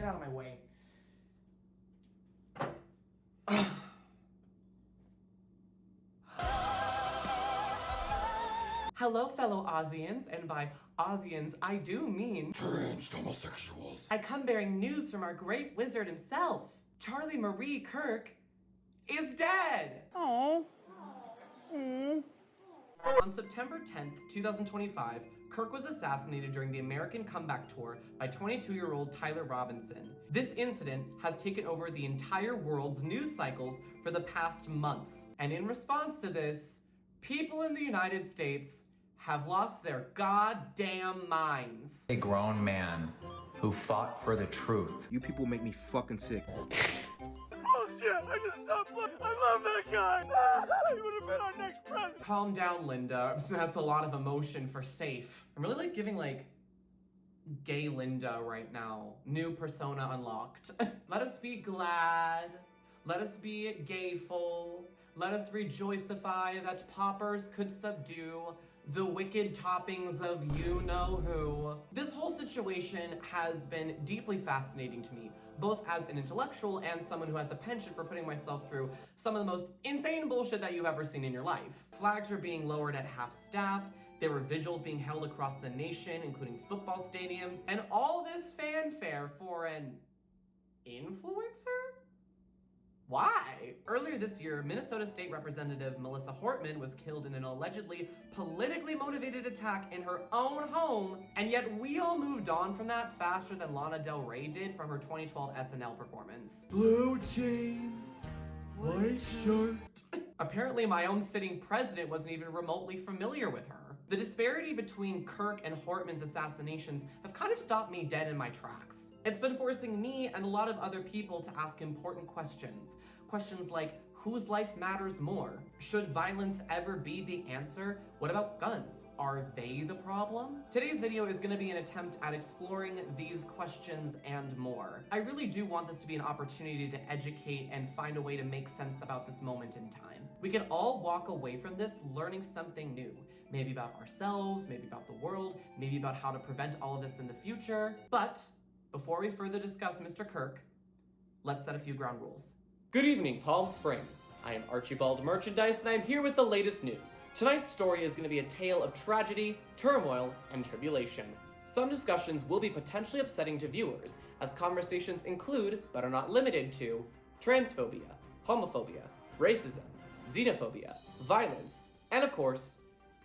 out of my way. Hello, fellow Aussians, and by Aussians, I do mean deranged homosexuals. I come bearing news from our great wizard himself. Charlie Marie Kirk is dead! Oh. On September 10th, 2025, Kirk was assassinated during the American Comeback Tour by 22-year-old Tyler Robinson. This incident has taken over the entire world's news cycles for the past month. And in response to this, people in the United States have lost their goddamn minds. A grown man who fought for the truth. You people make me fucking sick. Bullshit! I just stopped. I love that guy. He would have been our next president. Calm down, Linda. That's a lot of emotion for safe. I'm really like giving like gay Linda right now. New persona unlocked. Let us be glad. Let us be gayful. Let us rejoicify that paupers could subdue the wicked toppings of you-know-who. This whole situation has been deeply fascinating to me, both as an intellectual and someone who has a penchant for putting myself through some of the most insane bullshit that you've ever seen in your life. Flags were being lowered at half-staff, there were vigils being held across the nation, including football stadiums, and all this fanfare for an influencer? Why? Earlier this year, Minnesota State Representative Melissa Hortman was killed in an allegedly politically motivated attack in her own home, and yet we all moved on from that faster than Lana Del Rey did from her 2012 SNL performance. Blue jeans, white shirt. Apparently, my own sitting president wasn't even remotely familiar with her. The disparity between Kirk and Hortman's assassinations have kind of stopped me dead in my tracks. It's been forcing me and a lot of other people to ask important questions. Questions like, whose life matters more? Should violence ever be the answer? What about guns? Are they the problem? Today's video is going to be an attempt at exploring these questions and more. I really do want this to be an opportunity to educate and find a way to make sense about this moment in time. We can all walk away from this learning something new. Maybe about ourselves, maybe about the world, maybe about how to prevent all of this in the future. But before we further discuss Mr. Kirk, let's set a few ground rules. Good evening, Palm Springs. I am Archibald Merchandise, and I'm here with the latest news. Tonight's story is going to be a tale of tragedy, turmoil, and tribulation. Some discussions will be potentially upsetting to viewers, as conversations include, but are not limited to, transphobia, homophobia, racism, xenophobia, violence, and of course,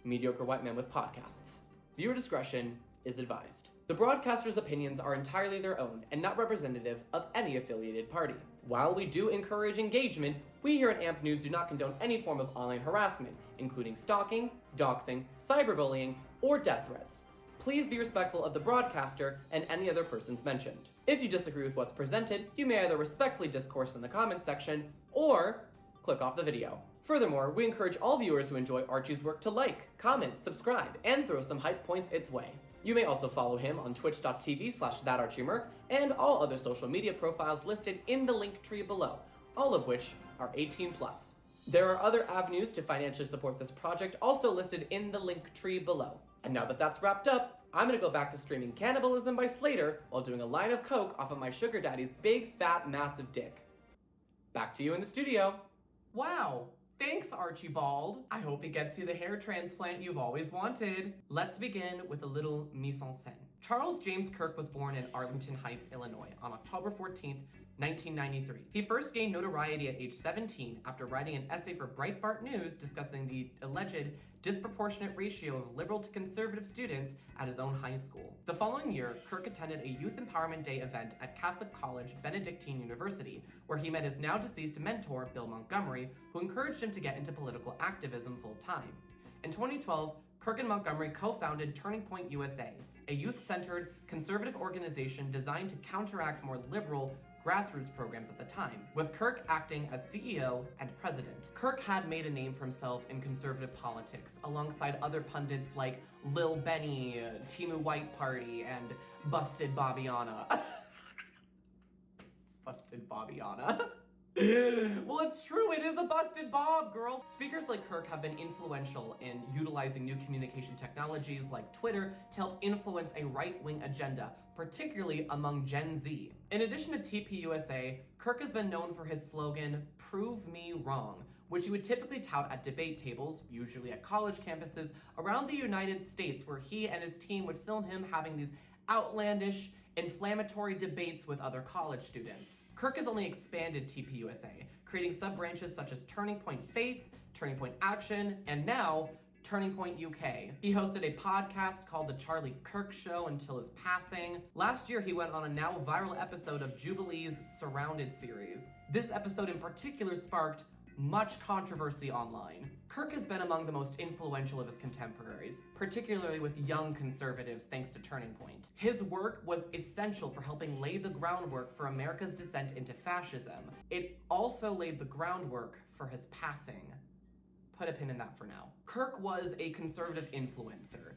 mediocre white men with podcasts. Viewer discretion is advised. The broadcaster's opinions are entirely their own and not representative of any affiliated party. While we do encourage engagement, we here at AMP News do not condone any form of online harassment, including stalking, doxing, cyberbullying, or death threats. Please be respectful of the broadcaster and any other persons mentioned. If you disagree with what's presented, you may either respectfully discourse in the comments section or click off the video. Furthermore, we encourage all viewers who enjoy Archie's work to like, comment, subscribe, and throw some hype points its way. You may also follow him on twitch.tv/thatarchiemerc and all other social media profiles listed in the link tree below, all of which are 18+. There are other avenues to financially support this project also listed in the link tree below. And now that that's wrapped up, I'm gonna go back to streaming Cannibalism by Slater while doing a line of coke off of my sugar daddy's big, fat, massive dick. Back to you in the studio. Wow. Thanks, Archibald. I hope it gets you the hair transplant you've always wanted. Let's begin with a little mise en scène. Charles James Kirk was born in Arlington Heights, Illinois on October 14th, 1993. He first gained notoriety at age 17 after writing an essay for Breitbart News discussing the alleged disproportionate ratio of liberal to conservative students at his own high school. The following year, Kirk attended a Youth Empowerment Day event at Catholic College Benedictine University, where he met his now deceased mentor, Bill Montgomery, who encouraged him to get into political activism full-time. In 2012, Kirk and Montgomery co-founded Turning Point USA, a youth-centered, conservative organization designed to counteract more liberal, grassroots programs at the time, with Kirk acting as CEO and president. Kirk had made a name for himself in conservative politics, alongside other pundits like Lil Benny, Timu White Party, and Busted Bobbiana. Busted Bobbiana. Well, it's true, it is a busted Bob, girl. Speakers like Kirk have been influential in utilizing new communication technologies like Twitter to help influence a right-wing agenda, particularly among Gen Z. In addition to TPUSA, Kirk has been known for his slogan, "Prove me wrong," which he would typically tout at debate tables, usually at college campuses, around the United States, where he and his team would film him having these outlandish, inflammatory debates with other college students. Kirk has only expanded TPUSA, creating sub-branches such as Turning Point Faith, Turning Point Action, and now Turning Point UK. He hosted a podcast called The Charlie Kirk Show until his passing. Last year, he went on a now viral episode of Jubilee's Surrounded series. This episode in particular sparked much controversy online. Kirk has been among the most influential of his contemporaries, particularly with young conservatives thanks to Turning Point. His work was essential for helping lay the groundwork for America's descent into fascism. It also laid the groundwork for his passing. Put a pin in that for now. Kirk was a conservative influencer,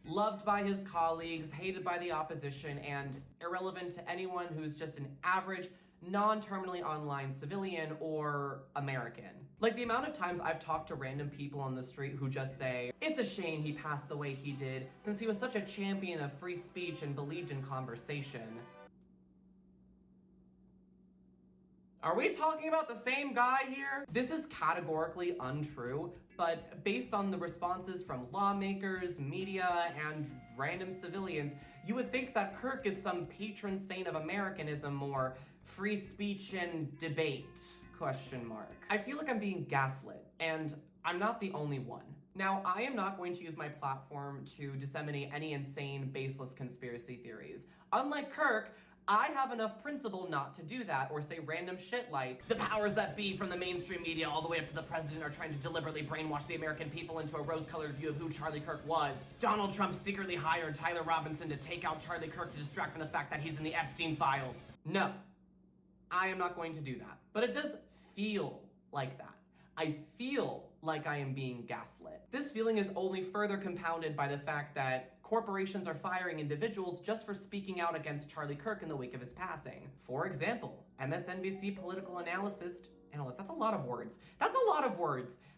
loved by his colleagues, hated by the opposition, and irrelevant to anyone who's just an average, non-terminally online civilian or American. Like the amount of times I've talked to random people on the street who just say, it's a shame he passed the way he did, since he was such a champion of free speech and believed in conversation. Are we talking about the same guy here? This is categorically untrue, but based on the responses from lawmakers, media, and random civilians, you would think that Kirk is some patron saint of Americanism or free speech and debate, ? I feel like I'm being gaslit, and I'm not the only one. Now, I am not going to use my platform to disseminate any insane, baseless conspiracy theories. Unlike Kirk, I have enough principle not to do that or say random shit like, the powers that be from the mainstream media all the way up to the president are trying to deliberately brainwash the American people into a rose-colored view of who Charlie Kirk was. Donald Trump secretly hired Tyler Robinson to take out Charlie Kirk to distract from the fact that he's in the Epstein files. No, I am not going to do that. But it does feel like that. I feel like I am being gaslit. This feeling is only further compounded by the fact that corporations are firing individuals just for speaking out against Charlie Kirk in the wake of his passing. For example, MSNBC political analyst, that's a lot of words.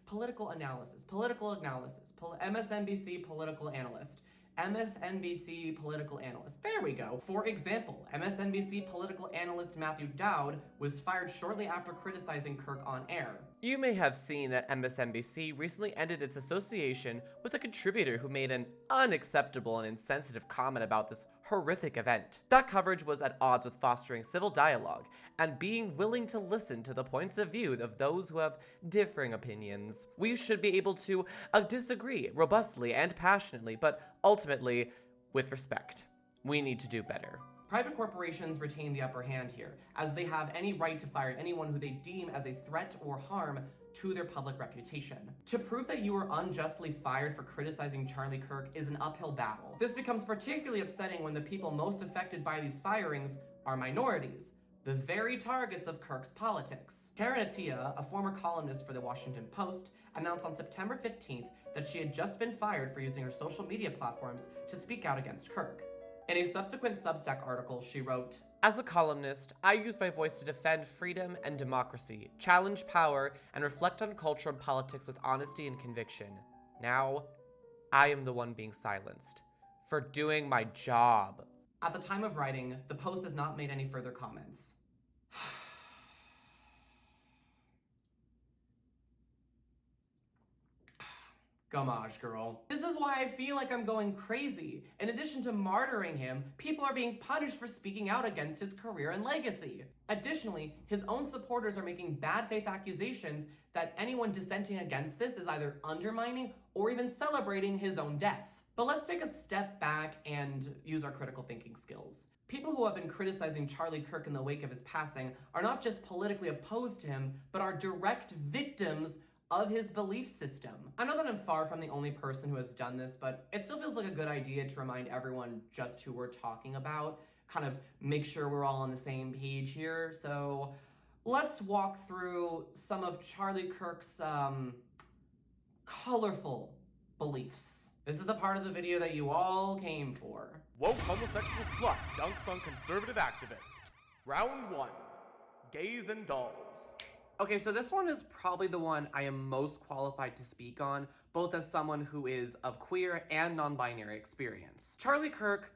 Political analysis, MSNBC political analyst. MSNBC political analyst. There we go. For example, MSNBC political analyst Matthew Dowd was fired shortly after criticizing Kirk on air. You may have seen that MSNBC recently ended its association with a contributor who made an unacceptable and insensitive comment about this horrific event. That coverage was at odds with fostering civil dialogue and being willing to listen to the points of view of those who have differing opinions. We should be able to disagree robustly and passionately, but ultimately with respect. We need to do better. Private corporations retain the upper hand here, as they have any right to fire anyone who they deem as a threat or harm to their public reputation. To prove that you were unjustly fired for criticizing Charlie Kirk is an uphill battle. This becomes particularly upsetting when the people most affected by these firings are minorities, the very targets of Kirk's politics. Karen Attiah, a former columnist for the Washington Post, announced on September 15th that she had just been fired for using her social media platforms to speak out against Kirk. In a subsequent Substack article, she wrote, "As a columnist, I use my voice to defend freedom and democracy, challenge power, and reflect on culture and politics with honesty and conviction. Now, I am the one being silenced for doing my job." At the time of writing, the Post has not made any further comments. Gomage, girl. This is why I feel like I'm going crazy. In addition to martyring him, people are being punished for speaking out against his career and legacy. Additionally, his own supporters are making bad faith accusations that anyone dissenting against this is either undermining or even celebrating his own death. But let's take a step back and use our critical thinking skills. People who have been criticizing Charlie Kirk in the wake of his passing are not just politically opposed to him, but are direct victims of his belief system. I know that I'm far from the only person who has done this, but it still feels like a good idea to remind everyone just who we're talking about, kind of make sure we're all on the same page here. So let's walk through some of Charlie Kirk's colorful beliefs. This is the part of the video that you all came for. Woke homosexual slut dunks on conservative activist. Round 1. Gays and dolls. Okay, so this one is probably the one I am most qualified to speak on, both as someone who is of queer and non-binary experience. Charlie Kirk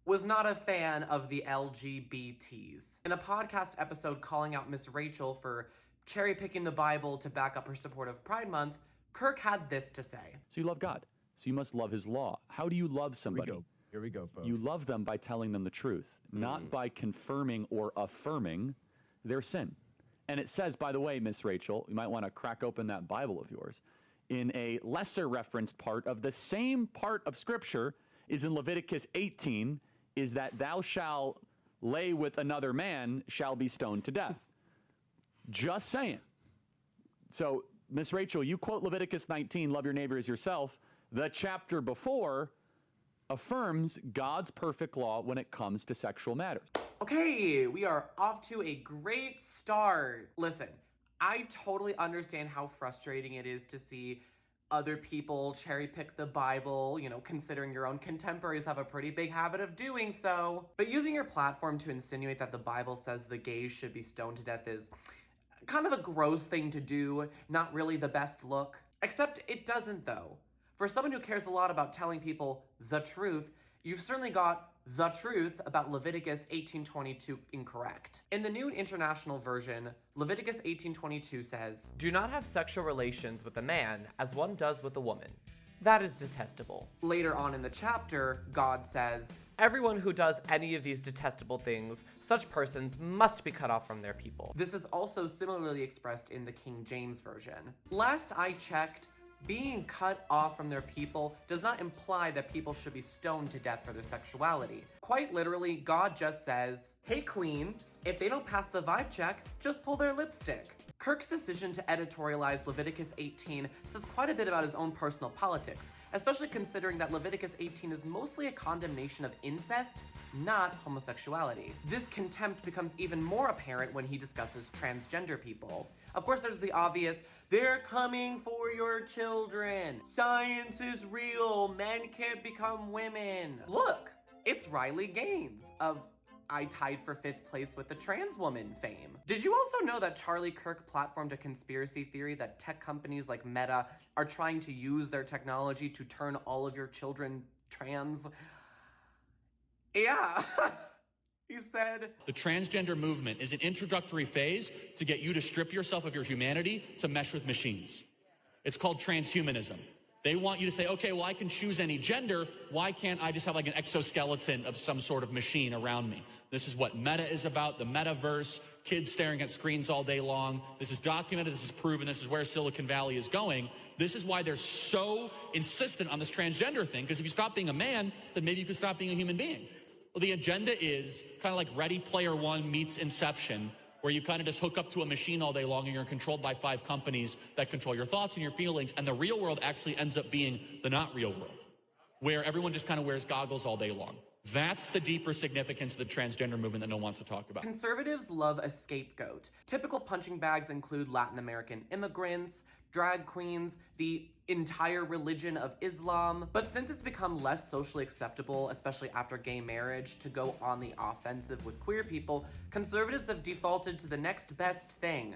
was not a fan of the LGBTs. In a podcast episode calling out Miss Rachel for cherry-picking the Bible to back up her support of Pride Month, Kirk had this to say. So you love God, so you must love his law. How do you love somebody? Here we go, folks. You love them by telling them the truth, not by confirming or affirming their sin. And it says, by the way, Miss Rachel, you might want to crack open that Bible of yours. In a lesser referenced part of the same part of Scripture is in Leviticus 18, is that thou shalt lay with another man shall be stoned to death. Just saying. So, Miss Rachel, you quote Leviticus 19, love your neighbor as yourself. The chapter before affirms God's perfect law when it comes to sexual matters. Okay, we are off to a great start. Listen, I totally understand how frustrating it is to see other people cherry pick the Bible, you know, considering your own contemporaries have a pretty big habit of doing so. But using your platform to insinuate that the Bible says the gays should be stoned to death is kind of a gross thing to do, not really the best look. Except it doesn't, though. For someone who cares a lot about telling people the truth, you've certainly got the truth about Leviticus 18:22 incorrect. In the New International Version, Leviticus 18:22 says, "Do not have sexual relations with a man as one does with a woman. That is detestable." Later on in the chapter, God says, "Everyone who does any of these detestable things, such persons must be cut off from their people." This is also similarly expressed in the King James Version. Last I checked, being cut off from their people does not imply that people should be stoned to death for their sexuality. Quite literally, God just says, "Hey queen, if they don't pass the vibe check, just pull their lipstick." Kirk's decision to editorialize Leviticus 18 says quite a bit about his own personal politics, especially considering that Leviticus 18 is mostly a condemnation of incest, not homosexuality. This contempt becomes even more apparent when he discusses transgender people. Of course, there's the obvious, they're coming for your children. Science is real. Men can't become women. Look, it's Riley Gaines of I tied for 5th place with the trans woman fame. Did you also know that Charlie Kirk platformed a conspiracy theory that tech companies like Meta are trying to use their technology to turn all of your children trans? Yeah. He said, "The transgender movement is an introductory phase to get you to strip yourself of your humanity to mesh with machines. It's called transhumanism. They want you to say, okay, well, I can choose any gender. Why can't I just have like an exoskeleton of some sort of machine around me? This is what Meta is about, the metaverse, kids staring at screens all day long. This is documented, this is proven, this is where Silicon Valley is going. This is why they're so insistent on this transgender thing, because if you stop being a man, then maybe you could stop being a human being. Well, the agenda is kind of like Ready Player One meets Inception, where you kind of just hook up to a machine all day long and you're controlled by 5 companies that control your thoughts and your feelings, and the real world actually ends up being the not real world, where everyone just kind of wears goggles all day long. That's the deeper significance of the transgender movement that no one wants to talk about. Conservatives love a scapegoat. Typical punching bags include Latin American immigrants, drag queens, the entire religion of Islam. But since it's become less socially acceptable, especially after gay marriage, to go on the offensive with queer people, conservatives have defaulted to the next best thing: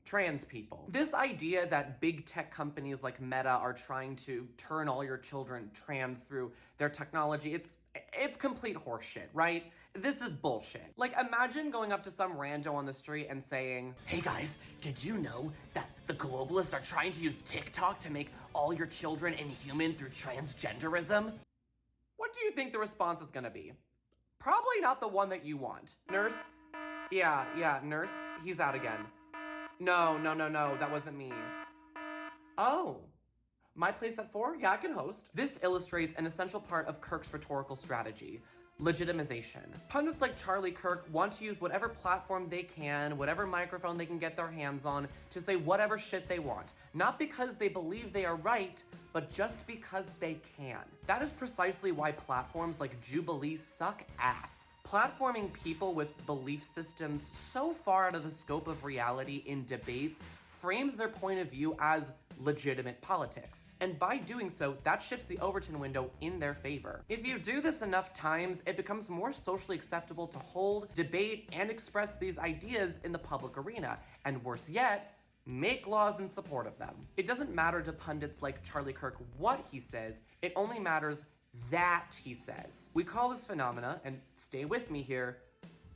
trans people. This idea that big tech companies like Meta are trying to turn all your children trans through their technology, it's complete horseshit, right? This is bullshit. Like, imagine going up to some rando on the street and saying, "Hey guys, did you know that the globalists are trying to use TikTok to make all your children inhuman through transgenderism?" What do you think the response is gonna be? Probably not the one that you want. Nurse? Yeah, nurse, he's out again. No, that wasn't me. Oh, my place at 4? Yeah, I can host. This illustrates an essential part of Kirk's rhetorical strategy: legitimization. Pundits like Charlie Kirk want to use whatever platform they can, whatever microphone they can get their hands on, to say whatever shit they want. Not because they believe they are right, but just because they can. That is precisely why platforms like Jubilee suck ass. Platforming people with belief systems so far out of the scope of reality in debates frames their point of view as legitimate politics. And by doing so, that shifts the Overton window in their favor. If you do this enough times, it becomes more socially acceptable to hold, debate, and express these ideas in the public arena, and worse yet, make laws in support of them. It doesn't matter to pundits like Charlie Kirk what he says, it only matters that he says. We call this phenomena, and stay with me here,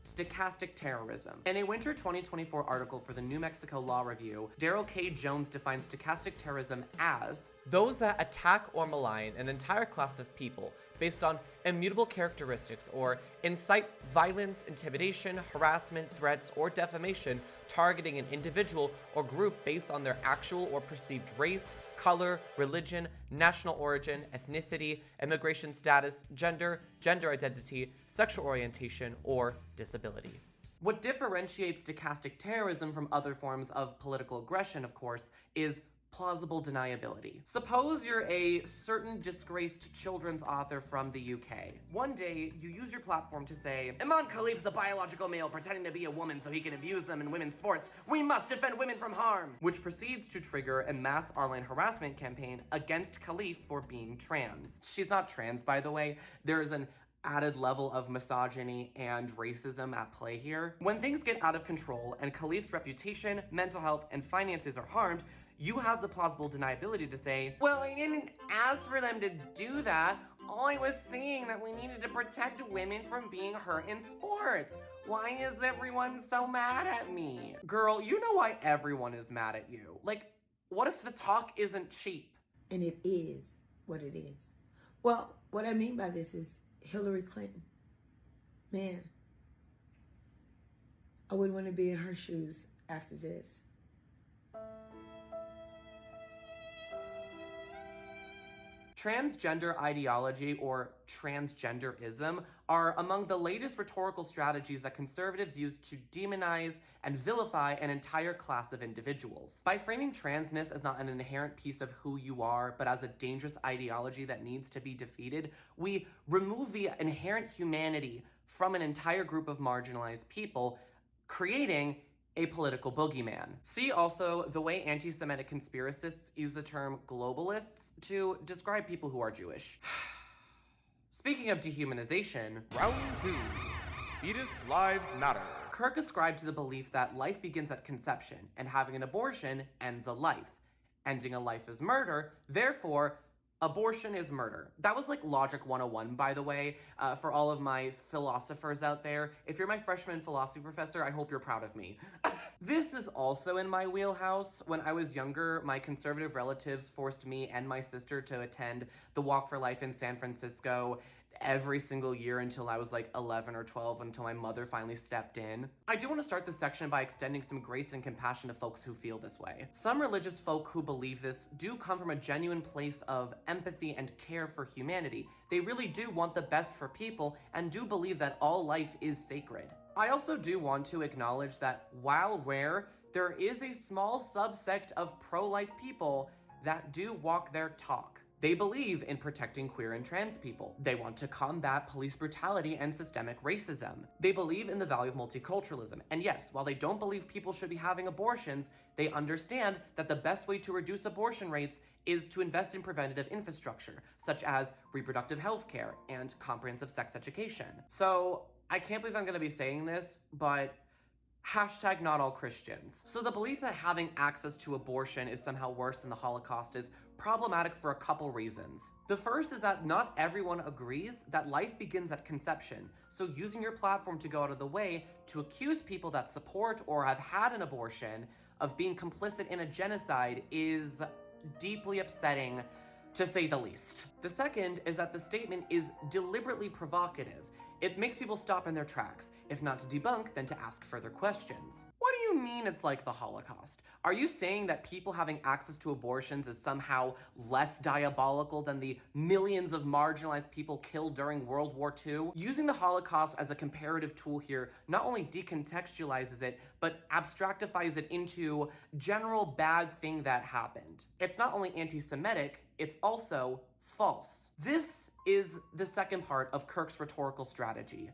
stochastic terrorism. In a winter 2024 article for the New Mexico Law Review, Daryl K. Jones defines stochastic terrorism as those that attack or malign an entire class of people based on immutable characteristics or incite violence, intimidation, harassment, threats, or defamation targeting an individual or group based on their actual or perceived race, color, religion, national origin, ethnicity, immigration status, gender identity, sexual orientation, or disability. What differentiates stochastic terrorism from other forms of political aggression, of course, is plausible deniability. Suppose you're a certain disgraced children's author from the UK. One day, you use your platform to say, Imam Khalif's a biological male pretending to be a woman so he can abuse them in women's sports. We must defend women from harm! Which proceeds to trigger a mass online harassment campaign against Khalif for being trans. She's not trans, by the way. There's an added level of misogyny and racism at play here. When things get out of control and Khalif's reputation, mental health, and finances are harmed, you have the plausible deniability to say, well, I didn't ask for them to do that. All I was saying that we needed to protect women from being hurt in sports. Why is everyone so mad at me? Girl, you know why everyone is mad at you. Like, what if the talk isn't cheap? And it is what it is. Well, what I mean by this is Hillary Clinton. Man, I wouldn't want to be in her shoes after this. Transgender ideology, or transgenderism, are among the latest rhetorical strategies that conservatives use to demonize and vilify an entire class of individuals. By framing transness as not an inherent piece of who you are, but as a dangerous ideology that needs to be defeated, we remove the inherent humanity from an entire group of marginalized people, creating a political boogeyman. See also the way anti-Semitic conspiracists use the term globalists to describe people who are Jewish. Speaking of dehumanization, Round 2. Fetus Lives Matter. Kirk ascribed to the belief that life begins at conception, and having an abortion ends a life. Ending a life is murder, therefore, abortion is murder. That was like Logic 101, by the way, for all of my philosophers out there. If you're my freshman philosophy professor, I hope you're proud of me. This is also in my wheelhouse. When I was younger, my conservative relatives forced me and my sister to attend the Walk for Life in San Francisco every single year until I was like 11 or 12, until my mother finally stepped in. I do want to start this section by extending some grace and compassion to folks who feel this way. Some religious folk who believe this do come from a genuine place of empathy and care for humanity. They really do want the best for people and do believe that all life is sacred. I also do want to acknowledge that while rare, there is a small subsect of pro-life people that do walk their talk. They believe in protecting queer and trans people. They want to combat police brutality and systemic racism. They believe in the value of multiculturalism. And yes, while they don't believe people should be having abortions, they understand that the best way to reduce abortion rates is to invest in preventative infrastructure, such as reproductive health care and comprehensive sex education. So, I can't believe I'm gonna be saying this, but hashtag not all Christians. So the belief that having access to abortion is somehow worse than the Holocaust is problematic for a couple reasons. The first is that not everyone agrees that life begins at conception, so using your platform to go out of the way to accuse people that support or have had an abortion of being complicit in a genocide is deeply upsetting, to say the least. The second is that the statement is deliberately provocative. It makes people stop in their tracks, if not to debunk, then to ask further questions. What do you mean it's like the Holocaust? Are you saying that people having access to abortions is somehow less diabolical than the millions of marginalized people killed during World War II? Using the Holocaust as a comparative tool here not only decontextualizes it, but abstractifies it into general bad thing that happened. It's not only anti-Semitic, it's also false. This is the second part of Kirk's rhetorical strategy.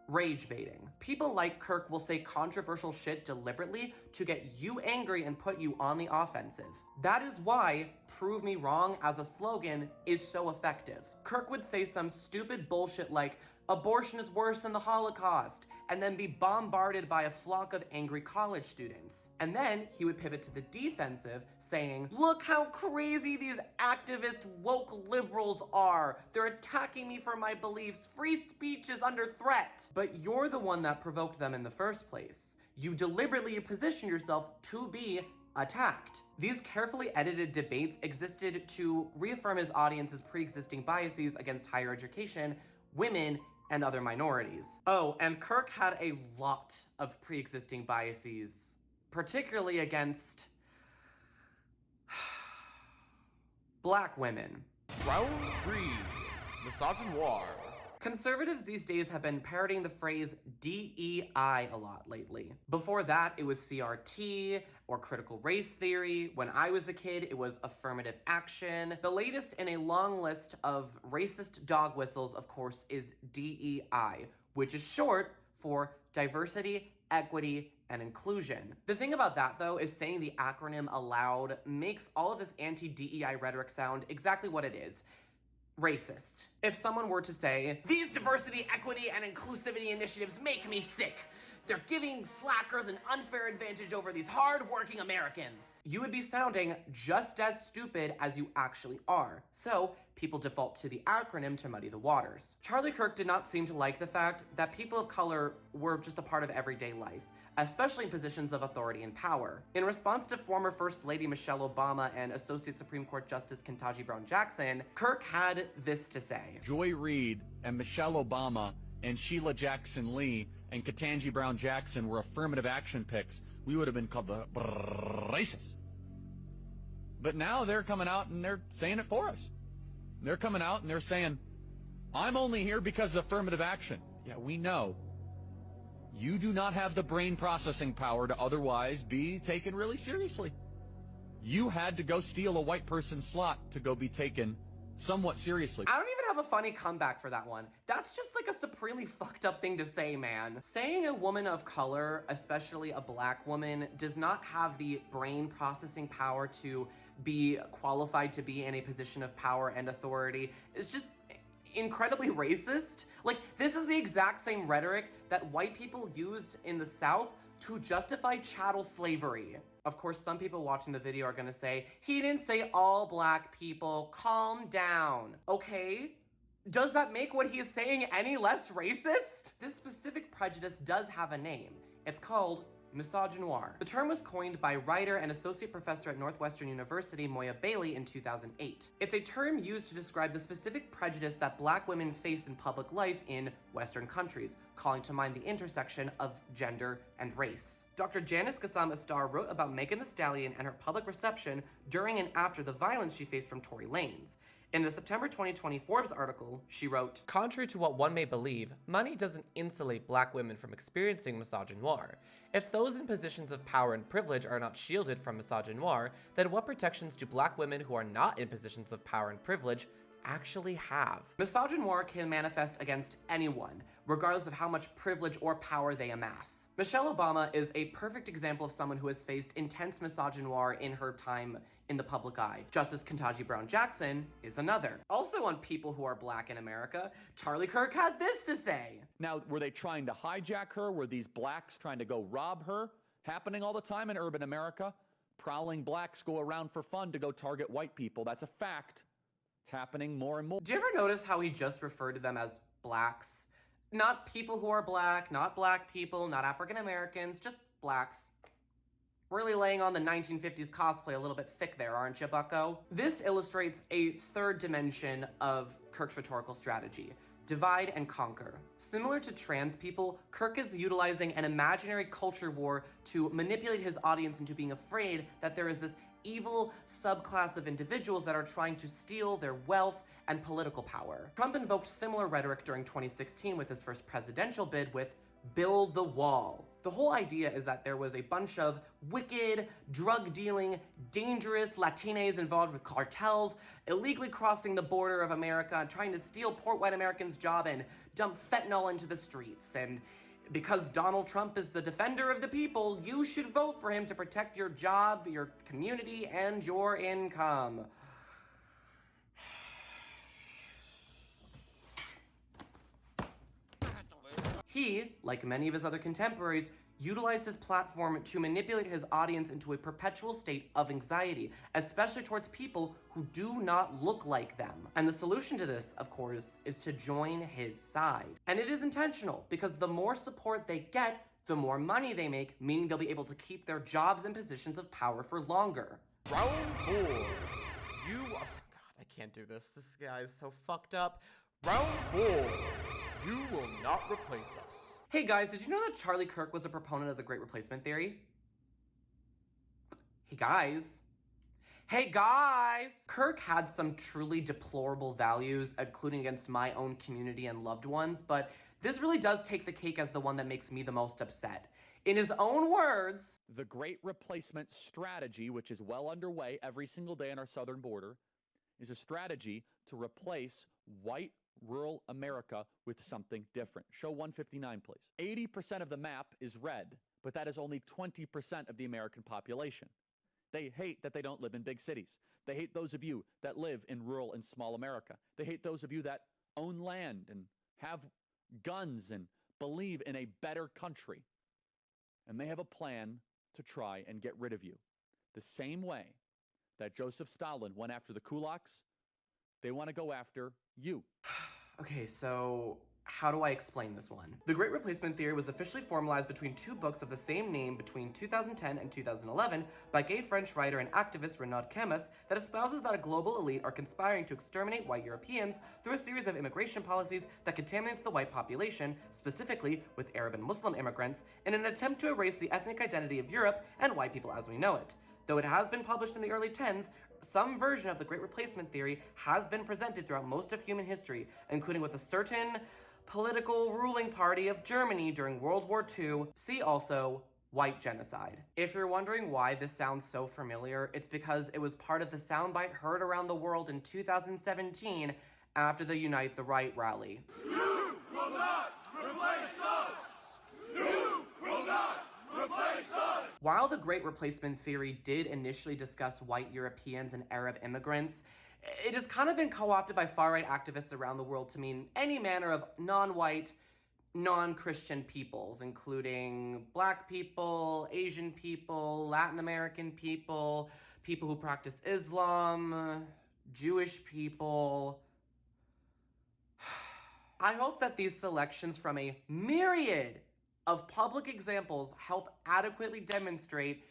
Rage baiting. People like Kirk will say controversial shit deliberately to get you angry and put you on the offensive. That is why "prove me wrong" as a slogan is so effective. Kirk would say some stupid bullshit like, "Abortion is worse than the Holocaust," and then be bombarded by a flock of angry college students. And then he would pivot to the defensive, saying, "Look how crazy these activist woke liberals are. They're attacking me for my beliefs. Free speech is under threat." But you're the one that provoked them in the first place. You deliberately position yourself to be attacked. These carefully edited debates existed to reaffirm his audience's pre-existing biases against higher education, women, and other minorities. Oh, and Kirk had a lot of pre-existing biases, particularly against black women. Round 3. Misogynoir. Conservatives these days have been parroting the phrase DEI a lot lately. Before that, it was CRT or critical race theory. When I was a kid, it was affirmative action. The latest in a long list of racist dog whistles, of course, is DEI, which is short for diversity, equity, and inclusion. The thing about that, though, is saying the acronym aloud makes all of this anti-DEI rhetoric sound exactly what it is: racist. If someone were to say, "These diversity, equity, and inclusivity initiatives make me sick. They're giving slackers an unfair advantage over these hard-working Americans," you would be sounding just as stupid as you actually are. So people default to the acronym to muddy the waters. Charlie Kirk did not seem to like the fact that people of color were just a part of everyday life, especially in positions of authority and power. In response to former First Lady Michelle Obama and Associate Supreme Court Justice Ketanji Brown Jackson, Kirk had this to say. Joy Reid and Michelle Obama and Sheila Jackson Lee and Ketanji Brown Jackson were affirmative action picks, we would have been called the racist. But now they're coming out and they're saying it for us. They're coming out and they're saying, "I'm only here because of affirmative action." Yeah, we know. You do not have the brain processing power to otherwise be taken really seriously. You had to go steal a white person's slot to go be taken somewhat seriously. I don't even have a funny comeback for that one. That's just like a supremely fucked up thing to say, man. Saying a woman of color, especially a black woman, does not have the brain processing power to be qualified to be in a position of power and authority is just incredibly racist. Like, this is the exact same rhetoric that white people used in the South to justify chattel slavery. Of course, some people watching the video are gonna say, "He didn't say all black people, calm down." Okay? Does that make what he is saying any less racist? This specific prejudice does have a name. It's called misogynoir. The term was coined by writer and associate professor at Northwestern University, Moya Bailey, in 2008. It's a term used to describe the specific prejudice that black women face in public life in Western countries, calling to mind the intersection of gender and race. Dr. Janice Gassam-Astar wrote about Megan Thee Stallion and her public reception during and after the violence she faced from Tory Lanez. In the September 2020 Forbes article, she wrote, "Contrary to what one may believe, money doesn't insulate black women from experiencing misogynoir. If those in positions of power and privilege are not shielded from misogynoir, then what protections do black women who are not in positions of power and privilege actually have?" Misogynoir can manifest against anyone, regardless of how much privilege or power they amass. Michelle Obama is a perfect example of someone who has faced intense misogynoir in her time in the public eye. Justice Ketanji Brown Jackson is another. Also on people who are black in America, Charlie Kirk had this to say. Now, were they trying to hijack her? Were these blacks trying to go rob her? Happening all the time in urban America? Prowling blacks go around for fun to go target white people. That's a fact. It's happening more and more. Do you ever notice how he just referred to them as blacks? Not people who are black, not black people, not African Americans, just blacks. Really laying on the 1950s cosplay a little bit thick there, aren't you, bucko? This illustrates a third dimension of Kirk's rhetorical strategy: divide and conquer. Similar to trans people, Kirk is utilizing an imaginary culture war to manipulate his audience into being afraid that there is this evil subclass of individuals that are trying to steal their wealth and political power. Trump invoked similar rhetoric during 2016 with his first presidential bid with "Build the Wall." The whole idea is that there was a bunch of wicked, drug-dealing, dangerous Latinas involved with cartels, illegally crossing the border of America and trying to steal poor white Americans' job and dump fentanyl into the streets. And because Donald Trump is the defender of the people, you should vote for him to protect your job, your community, and your income. He, like many of his other contemporaries, utilized his platform to manipulate his audience into a perpetual state of anxiety, especially towards people who do not look like them. And the solution to this, of course, is to join his side. And it is intentional, because the more support they get, the more money they make, meaning they'll be able to keep their jobs and positions of power for longer. Round 4. You. God, I can't do this. This guy is so fucked up. Round 4. You will not replace us. Hey guys, did you know that Charlie Kirk was a proponent of the Great Replacement Theory? Hey guys. Hey guys! Kirk had some truly deplorable values, including against my own community and loved ones, but this really does take the cake as the one that makes me the most upset. In his own words, The Great Replacement Strategy, which is well underway every single day on our southern border, is a strategy to replace white rural America with something different. Show 159, please. 80% of the map is red, but that is only 20% of the American population. They hate that they don't live in big cities. They hate those of you that live in rural and small America. They hate those of you that own land and have guns and believe in a better country. And they have a plan to try and get rid of you. The same way that Joseph Stalin went after the kulaks, they want to go after you. okay, so how do I explain this one? The Great Replacement Theory was officially formalized between two books of the same name between 2010 and 2011 by gay French writer and activist Renaud Camus that espouses that a global elite are conspiring to exterminate white Europeans through a series of immigration policies that contaminates the white population, specifically with Arab and Muslim immigrants, in an attempt to erase the ethnic identity of Europe and white people as we know it. Though it has been published in the early 10s, some version of the Great Replacement Theory has been presented throughout most of human history, including with a certain political ruling party of Germany during World War II. See also white genocide. If you're wondering why this sounds so familiar, it's because it was part of the soundbite heard around the world in 2017 after the Unite the Right rally. You will not replace us! You will not replace us! While the Great Replacement Theory did initially discuss white Europeans and Arab immigrants, it has kind of been co-opted by far-right activists around the world to mean any manner of non-white, non-Christian peoples, including Black people, Asian people, Latin American people, people who practice Islam, Jewish people. I hope that these selections from a myriad of public examples help adequately demonstrate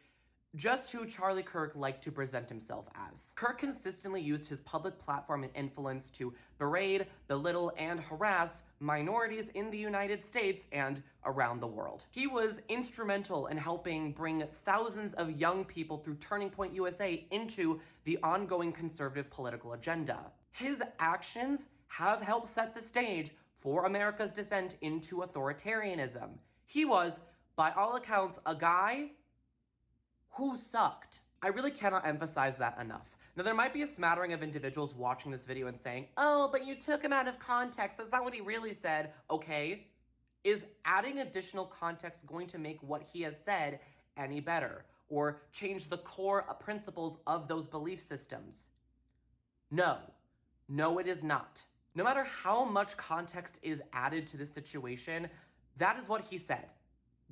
just who Charlie Kirk liked to present himself as. Kirk consistently used his public platform and influence to berate, belittle, and harass minorities in the United States and around the world. He was instrumental in helping bring thousands of young people through Turning Point USA into the ongoing conservative political agenda. His actions have helped set the stage for America's descent into authoritarianism. He was, by all accounts, a guy who sucked. I really cannot emphasize that enough. Now, there might be a smattering of individuals watching this video and saying, oh, but you took him out of context. That's not what he really said. Okay, is adding additional context going to make what he has said any better or change the core principles of those belief systems? No. No, it is not. No matter how much context is added to this situation, that is what he said.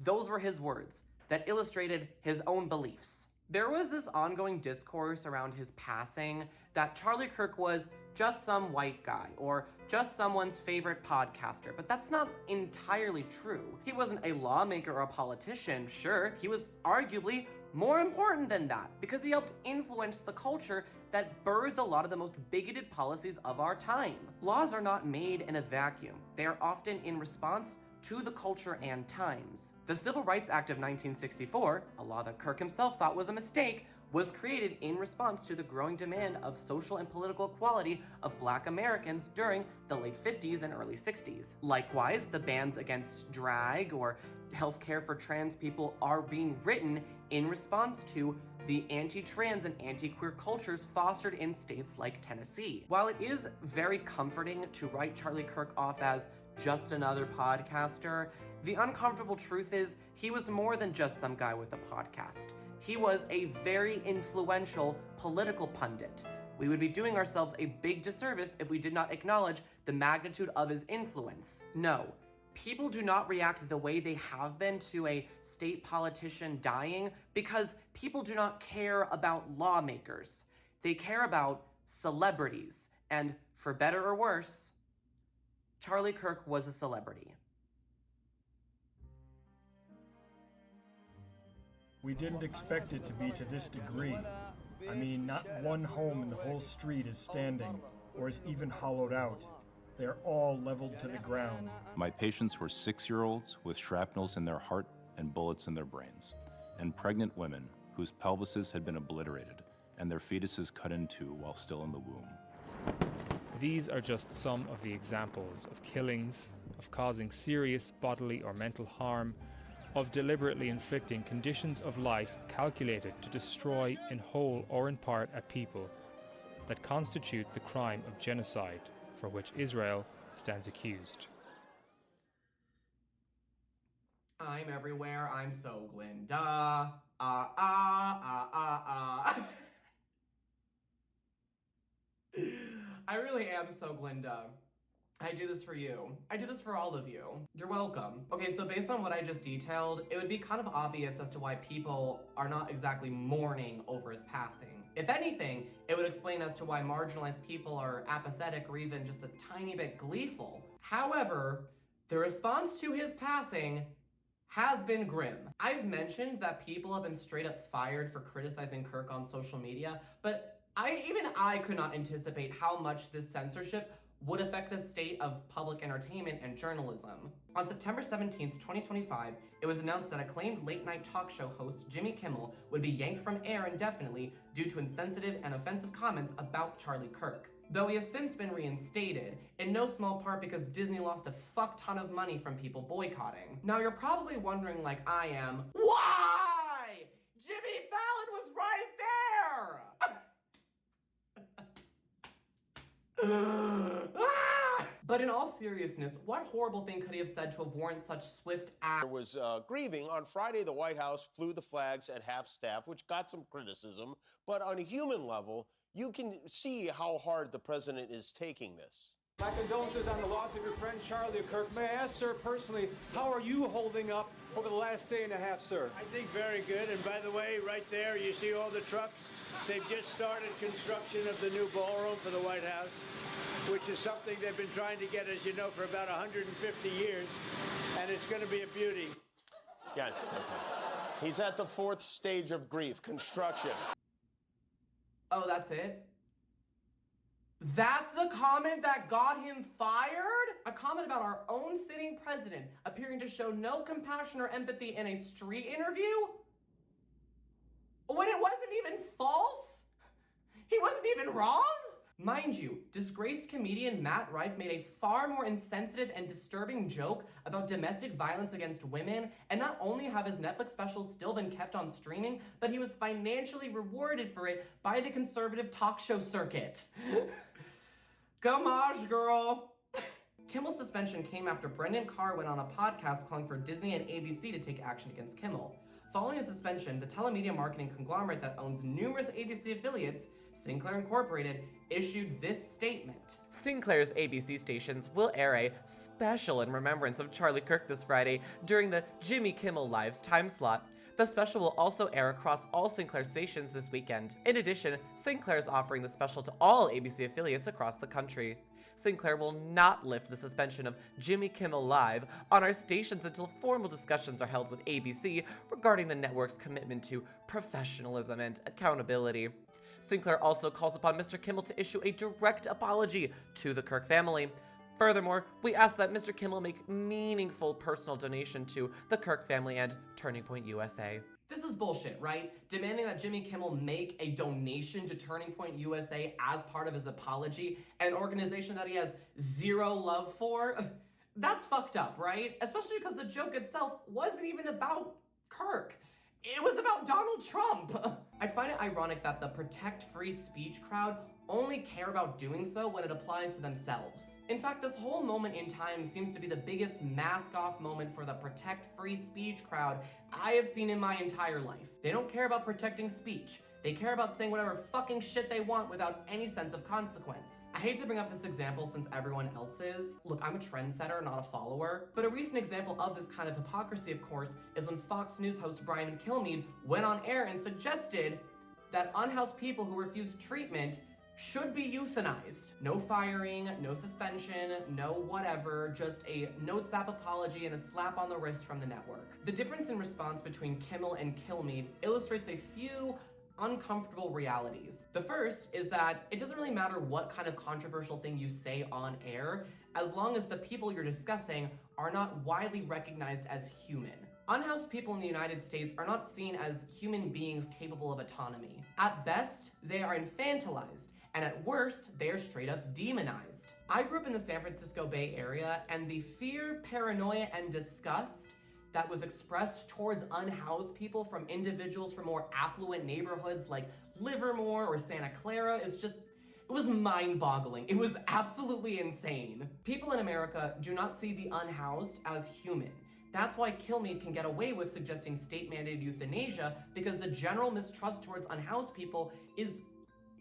Those were his words that illustrated his own beliefs. There was this ongoing discourse around his passing that Charlie Kirk was just some white guy or just someone's favorite podcaster, but that's not entirely true. He wasn't a lawmaker or a politician, sure, he was arguably more important than that because he helped influence the culture that birthed a lot of the most bigoted policies of our time. Laws are not made in a vacuum. They are often in response to the culture and times. The Civil Rights Act of 1964, a law that Kirk himself thought was a mistake, was created in response to the growing demand of social and political equality of Black Americans during the late 50s and early 60s. Likewise, the bans against drag or healthcare for trans people are being written in response to the anti-trans and anti-queer cultures fostered in states like Tennessee. While it is very comforting to write Charlie Kirk off as just another podcaster, the uncomfortable truth is he was more than just some guy with a podcast. He was a very influential political pundit. We would be doing ourselves a big disservice if we did not acknowledge the magnitude of his influence. No, people do not react the way they have been to a state politician dying because people do not care about lawmakers. They care about celebrities. And for better or worse, Charlie Kirk was a celebrity. We didn't expect it to be to this degree. I mean, not one home in the whole street is standing or is even hollowed out. They're all leveled to the ground. My patients were 6-year-olds with shrapnels in their heart and bullets in their brains, and pregnant women whose pelvises had been obliterated and their fetuses cut in two while still in the womb. These are just some of the examples of killings, of causing serious bodily or mental harm, of deliberately inflicting conditions of life calculated to destroy in whole or in part a people, that constitute the crime of genocide for which Israel stands accused. I'm everywhere, I'm so Glinda. I really am so Glinda. I do this for you. I do this for all of you. You're welcome. Okay, so based on what I just detailed, it would be kind of obvious as to why people are not exactly mourning over his passing. If anything, it would explain as to why marginalized people are apathetic or even just a tiny bit gleeful. However, the response to his passing has been grim. I've mentioned that people have been straight up fired for criticizing Kirk on social media, but even I could not anticipate how much this censorship would affect the state of public entertainment and journalism. On September 17th, 2025, it was announced that acclaimed late-night talk show host Jimmy Kimmel would be yanked from air indefinitely due to insensitive and offensive comments about Charlie Kirk. Though he has since been reinstated, in no small part because Disney lost a fuck ton of money from people boycotting. Now you're probably wondering, like I am, why? Jimmy Fallon was right there! But in all seriousness, what horrible thing could he have said to have warranted such swift action? There was grieving. On Friday, the White House flew the flags at half-staff, which got some criticism. But on a human level, you can see how hard the president is taking this. My condolences on the loss of your friend Charlie Kirk. May I ask, sir, personally, how are you holding up over the last day and a half, sir? I think very good. And by the way, right there, you see all the trucks? They've just started construction of the new ballroom for the White House, which is something they've been trying to get, as you know, for about 150 years. And it's going to be a beauty. Yes. He's at the 4th stage of grief, construction. Oh, that's it? That's the comment that got him fired? A comment about our own sitting president appearing to show no compassion or empathy in a street interview? When it wasn't even false? He wasn't even wrong? Mind you, disgraced comedian Matt Rife made a far more insensitive and disturbing joke about domestic violence against women, and not only have his Netflix specials still been kept on streaming, but he was financially rewarded for it by the conservative talk show circuit. Gamage, girl. Kimmel's suspension came after Brendan Carr went on a podcast calling for Disney and ABC to take action against Kimmel. Following his suspension, the telemedia marketing conglomerate that owns numerous ABC affiliates, Sinclair Incorporated, issued this statement. Sinclair's ABC stations will air a special in remembrance of Charlie Kirk this Friday during the Jimmy Kimmel Live's time slot. The special will also air across all Sinclair stations this weekend. In addition, Sinclair is offering the special to all ABC affiliates across the country. Sinclair will not lift the suspension of Jimmy Kimmel Live on our stations until formal discussions are held with ABC regarding the network's commitment to professionalism and accountability. Sinclair also calls upon Mr. Kimmel to issue a direct apology to the Kirk family. Furthermore, we ask that Mr. Kimmel make meaningful personal donation to the Kirk family and Turning Point USA. This is bullshit, right? Demanding that Jimmy Kimmel make a donation to Turning Point USA as part of his apology, an organization that he has zero love for? That's fucked up, right? Especially because the joke itself wasn't even about Kirk. It was about Donald Trump. I find it ironic that the protect free speech crowd only care about doing so when it applies to themselves. In fact, this whole moment in time seems to be the biggest mask-off moment for the protect free speech crowd I have seen in my entire life. They don't care about protecting speech. They care about saying whatever fucking shit they want without any sense of consequence. I hate to bring up this example since everyone else is. Look, I'm a trendsetter, not a follower. But a recent example of this kind of hypocrisy, of course, is when Fox News host Brian Kilmeade went on air and suggested that unhoused people who refuse treatment should be euthanized. No firing, no suspension, no whatever, just a notes app apology and a slap on the wrist from the network. The difference in response between Kimmel and Kilmeade illustrates a few uncomfortable realities. The first is that it doesn't really matter what kind of controversial thing you say on air, as long as the people you're discussing are not widely recognized as human. Unhoused people in the United States are not seen as human beings capable of autonomy. At best, they are infantilized, and at worst, they are straight up demonized. I grew up in the San Francisco Bay Area, and the fear, paranoia, and disgust that was expressed towards unhoused people from individuals from more affluent neighborhoods like Livermore or Santa Clara is just, it was mind-boggling. It was absolutely insane. People in America do not see the unhoused as human. That's why Kilmeade can get away with suggesting state-mandated euthanasia, because the general mistrust towards unhoused people is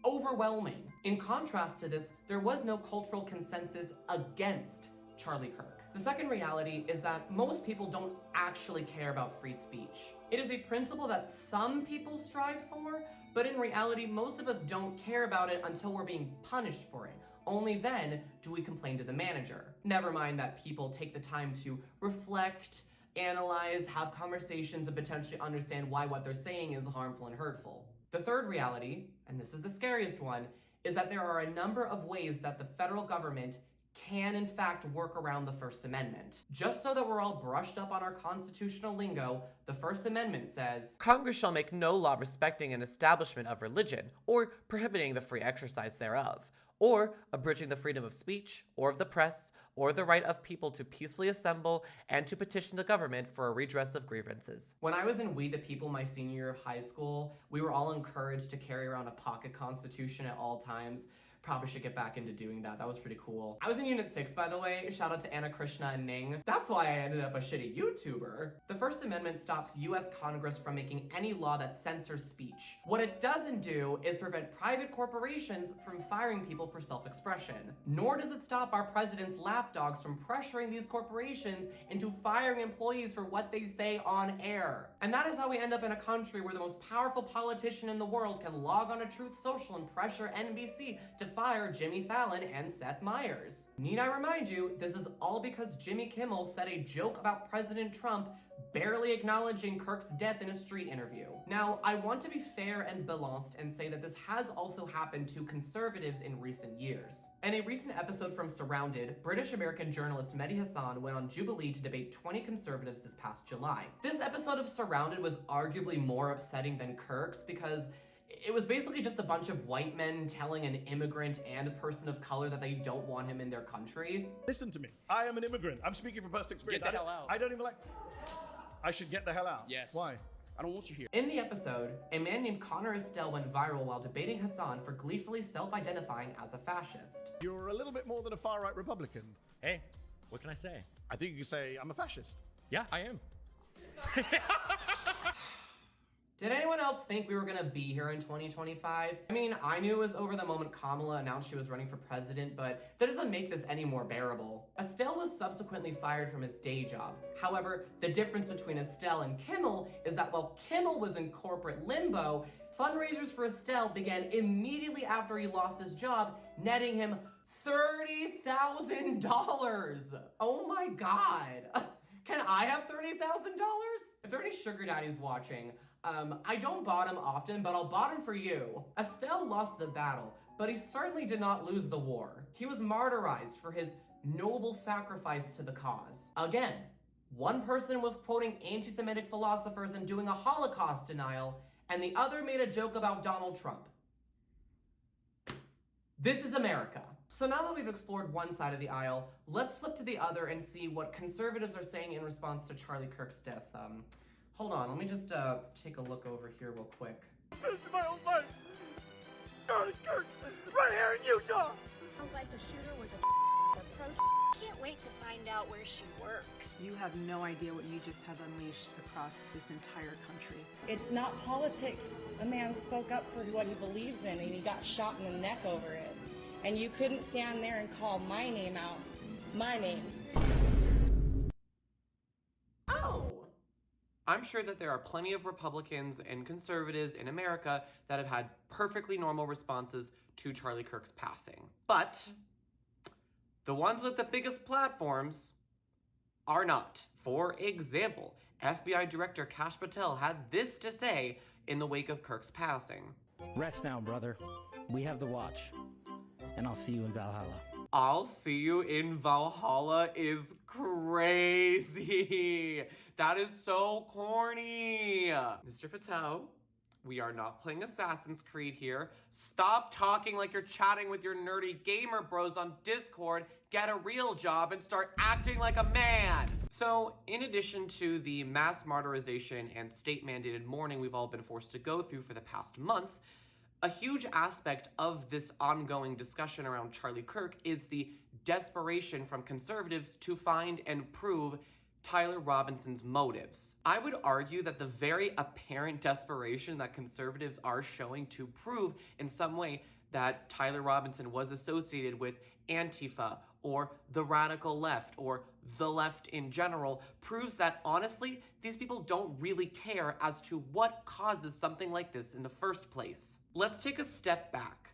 overwhelming. In contrast to this, there was no cultural consensus against Charlie Kirk. The second reality is that most people don't actually care about free speech. It is a principle that some people strive for, but in reality, most of us don't care about it until we're being punished for it. Only then do we complain to the manager. Never mind that people take the time to reflect, analyze, have conversations, and potentially understand why what they're saying is harmful and hurtful. The third reality, and this is the scariest one, is that there are a number of ways that the federal government can in fact work around the First Amendment. Just so that we're all brushed up on our constitutional lingo, the First Amendment says, Congress shall make no law respecting an establishment of religion, or prohibiting the free exercise thereof, or abridging the freedom of speech, or of the press, or the right of people to peacefully assemble and to petition the government for a redress of grievances. When I was in We the People my senior year of high school, we were all encouraged to carry around a pocket constitution at all times. Probably should get back into doing that. That was pretty cool. I was in Unit 6, by the way. Shout out to Anna, Krishna, and Ning. That's why I ended up a shitty YouTuber. The First Amendment stops US Congress from making any law that censors speech. What it doesn't do is prevent private corporations from firing people for self-expression. Nor does it stop our president's lapdogs from pressuring these corporations into firing employees for what they say on air. And that is how we end up in a country where the most powerful politician in the world can log on to Truth Social and pressure NBC to fire Jimmy Fallon and Seth Meyers. Need I remind you, this is all because Jimmy Kimmel said a joke about President Trump, barely acknowledging Kirk's death in a street interview. Now, I want to be fair and balanced and say that this has also happened to conservatives in recent years. In a recent episode from Surrounded, British-American journalist Mehdi Hassan went on Jubilee to debate 20 conservatives this past July. This episode of Surrounded was arguably more upsetting than Kirk's because it was basically just a bunch of white men telling an immigrant and a person of color that they don't want him in their country. Listen to me. I am an immigrant. I'm speaking from personal experience. Get the hell out. I don't even like... I should get the hell out. Yes. Why? I don't want you here. In the episode, a man named Connor Estelle went viral while debating Hassan for gleefully self-identifying as a fascist. You're a little bit more than a far-right Republican. Hey, what can I say? I think you could say I'm a fascist. Yeah, I am. Did anyone else think we were gonna be here in 2025? I mean, I knew it was over the moment Kamala announced she was running for president, but that doesn't make this any more bearable. Estelle was subsequently fired from his day job. However, the difference between Estelle and Kimmel is that while Kimmel was in corporate limbo, fundraisers for Estelle began immediately after he lost his job, netting him $30,000. Oh my God. Can I have $30,000? If there are any sugar daddies watching, I don't bottom often, but I'll bottom for you. Estelle lost the battle, but he certainly did not lose the war. He was martyrized for his noble sacrifice to the cause. Again, one person was quoting anti-Semitic philosophers and doing a Holocaust denial, and the other made a joke about Donald Trump. This is America. So now that we've explored one side of the aisle, let's flip to the other and see what conservatives are saying in response to Charlie Kirk's death. Hold on, let me just take a look over here real quick. This is my own life. Charlie Kirk, right here in Utah. Sounds like the shooter was a approach. Can't wait to find out where she works. You have no idea what you just have unleashed across this entire country. It's not politics. A man spoke up for what he believes in and he got shot in the neck over it. And you couldn't stand there and call my name out. My name. Oh! I'm sure that there are plenty of Republicans and conservatives in America that have had perfectly normal responses to Charlie Kirk's passing. But the ones with the biggest platforms are not. For example, FBI Director Kash Patel had this to say in the wake of Kirk's passing. Rest now, brother. We have the watch. And I'll see you in Valhalla. I'll see you in Valhalla is crazy. That is so corny. Mr. Patel, we are not playing Assassin's Creed here. Stop talking like you're chatting with your nerdy gamer bros on Discord, get a real job, and start acting like a man. So, in addition to the mass martyrization and state-mandated mourning we've all been forced to go through for the past month, a huge aspect of this ongoing discussion around Charlie Kirk is the desperation from conservatives to find and prove Tyler Robinson's motives. I would argue that the very apparent desperation that conservatives are showing to prove in some way that Tyler Robinson was associated with Antifa or the radical left or the left in general proves that honestly, these people don't really care as to what causes something like this in the first place. Let's take a step back.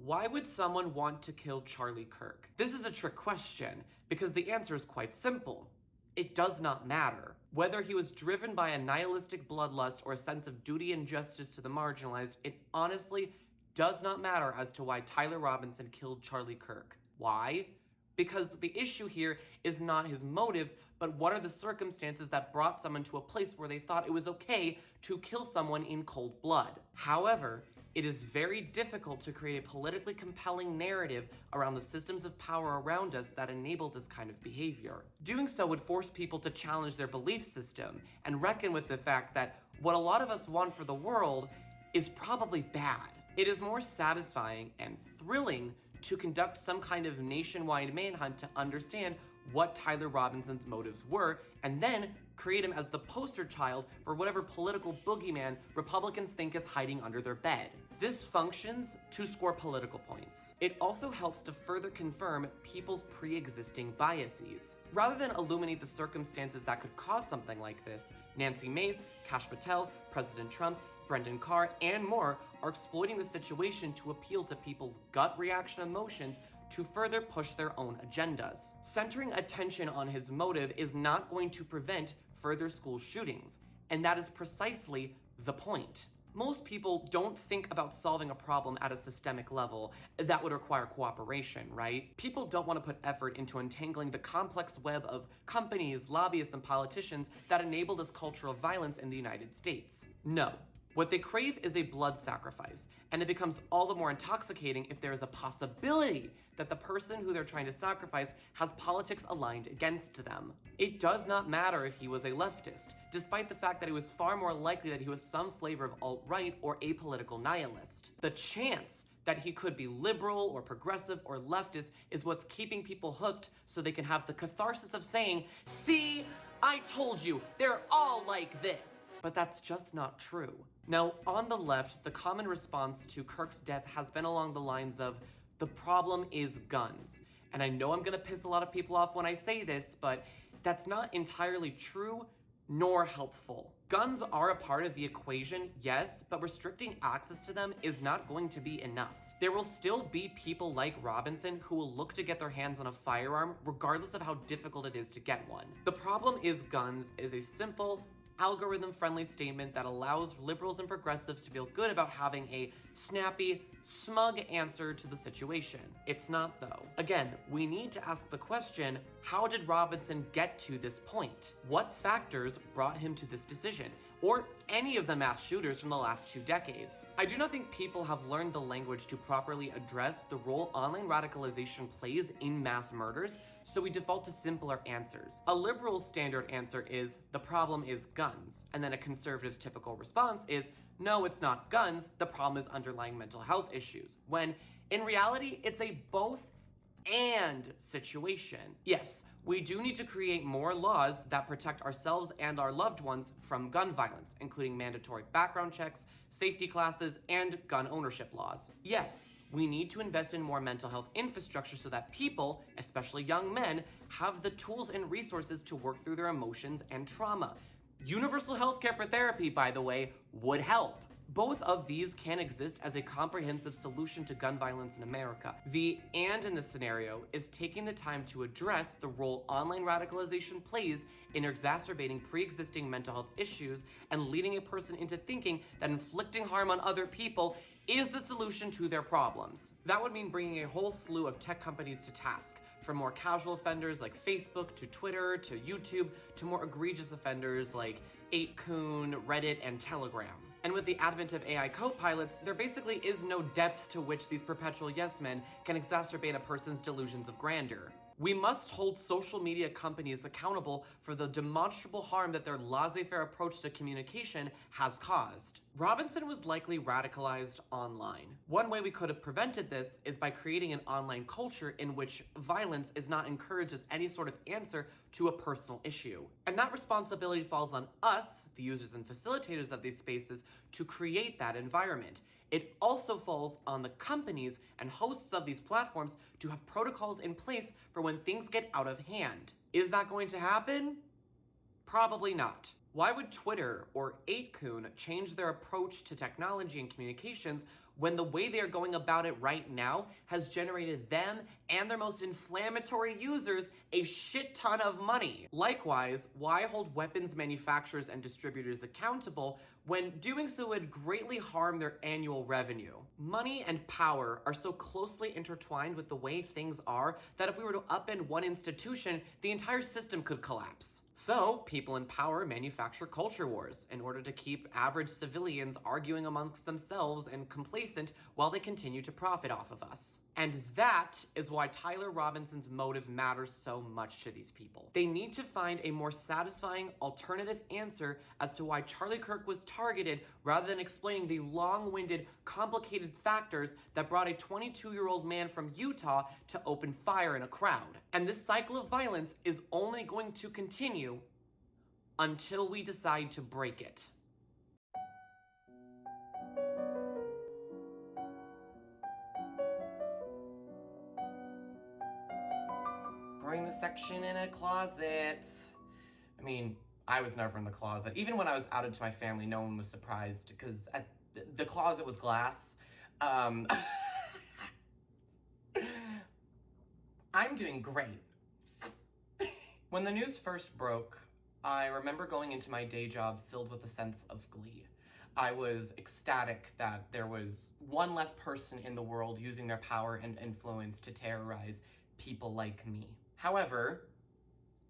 Why would someone want to kill Charlie Kirk? This is a trick question because the answer is quite simple. It does not matter. Whether he was driven by a nihilistic bloodlust or a sense of duty and justice to the marginalized, it honestly does not matter as to why Tyler Robinson killed Charlie Kirk. Why? Because the issue here is not his motives, but what are the circumstances that brought someone to a place where they thought it was okay to kill someone in cold blood. However, it is very difficult to create a politically compelling narrative around the systems of power around us that enable this kind of behavior. Doing so would force people to challenge their belief system and reckon with the fact that what a lot of us want for the world is probably bad. It is more satisfying and thrilling to conduct some kind of nationwide manhunt to understand what Tyler Robinson's motives were, and then create him as the poster child for whatever political boogeyman Republicans think is hiding under their bed. This functions to score political points. It also helps to further confirm people's pre-existing biases. Rather than illuminate the circumstances that could cause something like this, Nancy Mace, Kash Patel, President Trump, Brendan Carr, and more are exploiting the situation to appeal to people's gut reaction emotions to further push their own agendas. Centering attention on his motive is not going to prevent further school shootings, and that is precisely the point. Most people don't think about solving a problem at a systemic level that would require cooperation, right? People don't want to put effort into untangling the complex web of companies, lobbyists, and politicians that enable this culture of violence in the United States. No. What they crave is a blood sacrifice, and it becomes all the more intoxicating if there is a possibility that the person who they're trying to sacrifice has politics aligned against them. It does not matter if he was a leftist, despite the fact that it was far more likely that he was some flavor of alt-right or apolitical nihilist. The chance that he could be liberal or progressive or leftist is what's keeping people hooked so they can have the catharsis of saying, "See, I told you, they're all like this." But that's just not true. Now, on the left, the common response to Kirk's death has been along the lines of, the problem is guns. And I know I'm gonna piss a lot of people off when I say this, but that's not entirely true nor helpful. Guns are a part of the equation, yes, but restricting access to them is not going to be enough. There will still be people like Robinson who will look to get their hands on a firearm regardless of how difficult it is to get one. The problem is guns is a simple, algorithm-friendly statement that allows liberals and progressives to feel good about having a snappy, smug answer to the situation. It's not, though. Again, we need to ask the question, how did Robinson get to this point? What factors brought him to this decision? Or any of the mass shooters from the last 2 decades. I do not think people have learned the language to properly address the role online radicalization plays in mass murders, so we default to simpler answers. A liberal's standard answer is, the problem is guns, and then a conservative's typical response is, no, it's not guns, the problem is underlying mental health issues, when in reality, it's a both and situation. Yes, we do need to create more laws that protect ourselves and our loved ones from gun violence, including mandatory background checks, safety classes, and gun ownership laws. Yes, we need to invest in more mental health infrastructure so that people, especially young men, have the tools and resources to work through their emotions and trauma. Universal healthcare for therapy, by the way, would help. Both of these can exist as a comprehensive solution to gun violence in America. The "and" in this scenario is taking the time to address the role online radicalization plays in exacerbating pre-existing mental health issues and leading a person into thinking that inflicting harm on other people is the solution to their problems. That would mean bringing a whole slew of tech companies to task, from more casual offenders like Facebook to Twitter to YouTube to more egregious offenders like 8kun, Reddit, and Telegram. And with the advent of AI co-pilots, there basically is no depth to which these perpetual yes men can exacerbate a person's delusions of grandeur. We must hold social media companies accountable for the demonstrable harm that their laissez-faire approach to communication has caused. Robinson was likely radicalized online. One way we could have prevented this is by creating an online culture in which violence is not encouraged as any sort of answer to a personal issue. And that responsibility falls on us, the users and facilitators of these spaces, to create that environment. It also falls on the companies and hosts of these platforms to have protocols in place for when things get out of hand. Is that going to happen? Probably not. Why would Twitter or 8kun change their approach to technology and communications when the way they are going about it right now has generated them and their most inflammatory users a shit ton of money? Likewise, why hold weapons manufacturers and distributors accountable when doing so would greatly harm their annual revenue? Money and power are so closely intertwined with the way things are that if we were to upend one institution, the entire system could collapse. So, people in power manufacture culture wars in order to keep average civilians arguing amongst themselves and complacent while they continue to profit off of us. And that is why Tyler Robinson's motive matters so much to these people. They need to find a more satisfying alternative answer as to why Charlie Kirk was targeted rather than explaining the long-winded, complicated factors that brought a 22-year-old man from Utah to open fire in a crowd. And this cycle of violence is only going to continue until we decide to break it. Growing the section in a closet. I mean, I was never in the closet. Even when I was outed to my family, no one was surprised because the closet was glass. I'm doing great. When the news first broke, I remember going into my day job filled with a sense of glee. I was ecstatic that there was one less person in the world using their power and influence to terrorize people like me. However,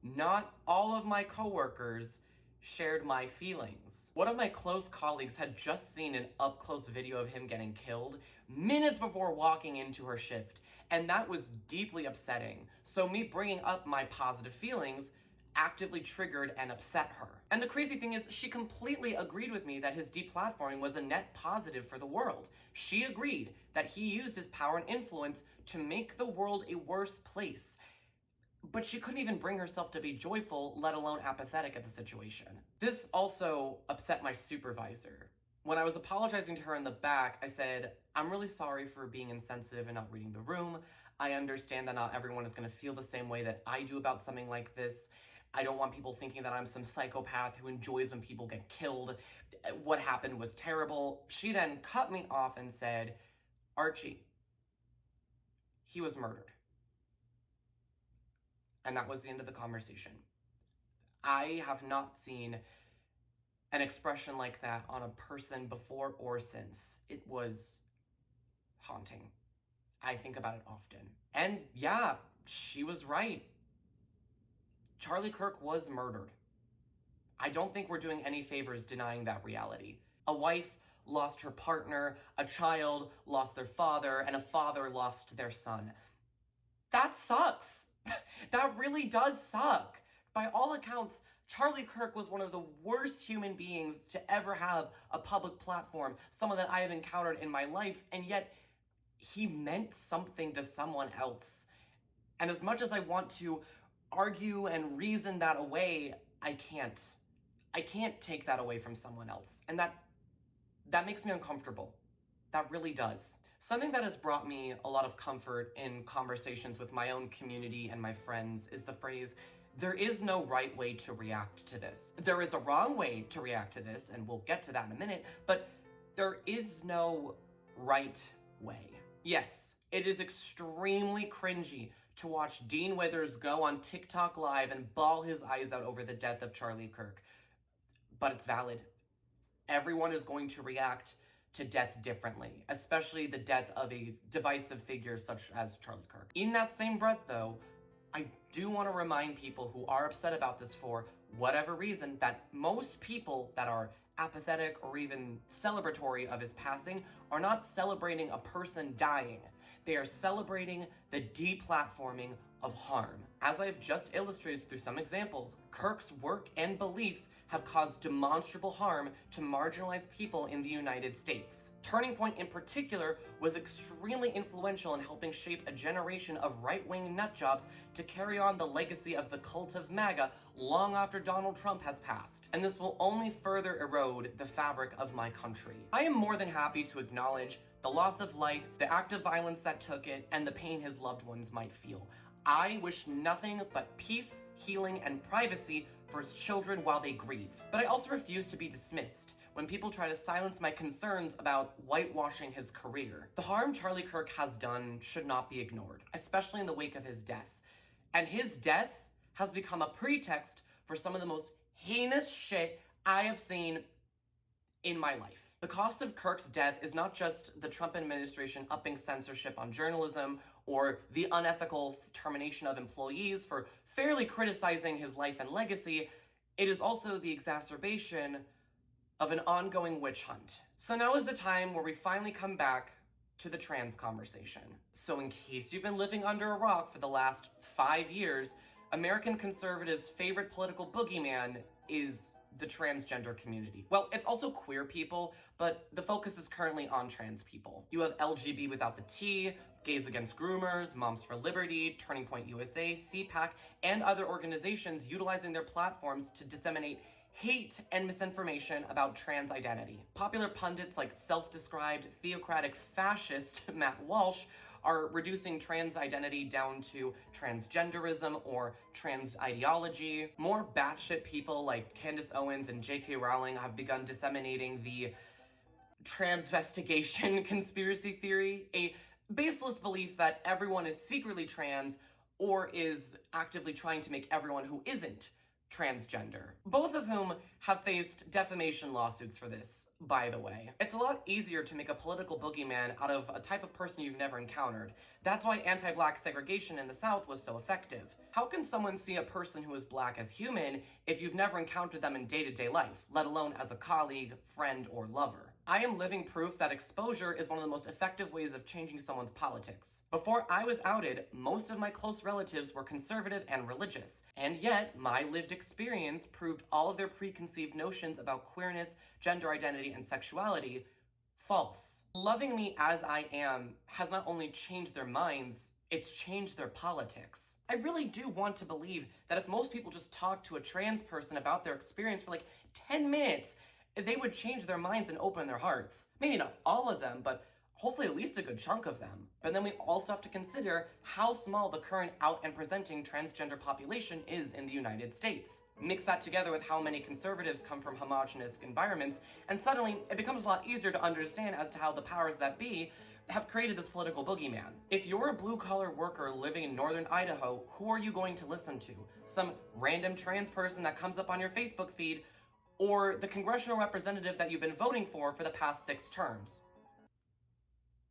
not all of my coworkers shared my feelings. One of my close colleagues had just seen an up-close video of him getting killed minutes before walking into her shift, and that was deeply upsetting. So me bringing up my positive feelings actively triggered and upset her. And the crazy thing is, she completely agreed with me that his deplatforming was a net positive for the world. She agreed that he used his power and influence to make the world a worse place. But she couldn't even bring herself to be joyful, let alone apathetic at the situation. This also upset my supervisor. When I was apologizing to her in the back, I said, "I'm really sorry for being insensitive and not reading the room. I understand that not everyone is going to feel the same way that I do about something like this. I don't want people thinking that I'm some psychopath who enjoys when people get killed. What happened was terrible." She then cut me off and said, "Archie, he was murdered." And that was the end of the conversation. I have not seen an expression like that on a person before or since. It was haunting. I think about it often. And yeah, she was right. Charlie Kirk was murdered. I don't think we're doing any favors denying that reality. A wife lost her partner, a child lost their father, and a father lost their son. That sucks. That really does suck. By all accounts, Charlie Kirk was one of the worst human beings to ever have a public platform, someone that I have encountered in my life, and yet he meant something to someone else. And as much as I want to argue and reason that away, I can't. I can't take that away from someone else. And that makes me uncomfortable. That really does. Something that has brought me a lot of comfort in conversations with my own community and my friends is the phrase, there is no right way to react to this. There is a wrong way to react to this, and we'll get to that in a minute, but there is no right way. Yes, it is extremely cringy to watch Dean Withers go on TikTok Live and bawl his eyes out over the death of Charlie Kirk. But it's valid. Everyone is going to react to death differently, especially the death of a divisive figure such as Charlie Kirk. In that same breath, though, I do want to remind people who are upset about this for whatever reason that most people that are apathetic or even celebratory of his passing are not celebrating a person dying. They are celebrating the deplatforming of harm. As I've just illustrated through some examples, Kirk's work and beliefs have caused demonstrable harm to marginalized people in the United States. Turning Point in particular was extremely influential in helping shape a generation of right-wing nutjobs to carry on the legacy of the cult of MAGA long after Donald Trump has passed. And this will only further erode the fabric of my country. I am more than happy to acknowledge the loss of life, the act of violence that took it, and the pain his loved ones might feel. I wish nothing but peace, healing, and privacy for his children while they grieve. But I also refuse to be dismissed when people try to silence my concerns about whitewashing his career. The harm Charlie Kirk has done should not be ignored, especially in the wake of his death. And his death has become a pretext for some of the most heinous shit I have seen in my life. The cost of Kirk's death is not just the Trump administration upping censorship on journalism or the unethical termination of employees for fairly criticizing his life and legacy, it is also the exacerbation of an ongoing witch hunt. So now is the time where we finally come back to the trans conversation. So in case you've been living under a rock for the last 5 years, American conservatives' favorite political boogeyman is the transgender community. Well, it's also queer people, but the focus is currently on trans people. You have LGB without the T, Gays Against Groomers, Moms for Liberty, Turning Point USA, CPAC, and other organizations utilizing their platforms to disseminate hate and misinformation about trans identity. Popular pundits like self-described theocratic fascist Matt Walsh are reducing trans identity down to transgenderism or trans ideology. More batshit people like Candace Owens and J.K. Rowling have begun disseminating the transvestigation conspiracy theory, a baseless belief that everyone is secretly trans or is actively trying to make everyone who isn't transgender. Both of whom have faced defamation lawsuits for this, by the way. It's a lot easier to make a political boogeyman out of a type of person you've never encountered. That's why anti-black segregation in the South was so effective. How can someone see a person who is black as human if you've never encountered them in day-to-day life, let alone as a colleague, friend, or lover? I am living proof that exposure is one of the most effective ways of changing someone's politics. Before I was outed, most of my close relatives were conservative and religious, and yet my lived experience proved all of their preconceived notions about queerness, gender identity, and sexuality false. Loving me as I am has not only changed their minds, it's changed their politics. I really do want to believe that if most people just talked to a trans person about their experience for like 10 minutes, they would change their minds and open their hearts. Maybe not all of them, but hopefully at least a good chunk of them. But then we also have to consider how small the current out and presenting transgender population is in the United States. Mix that together with how many conservatives come from homogenous environments, and suddenly it becomes a lot easier to understand as to how the powers that be have created this political boogeyman. If you're a blue-collar worker living in northern Idaho, who are you going to listen to? Some random trans person that comes up on your Facebook feed, or the congressional representative that you've been voting for the past 6 terms.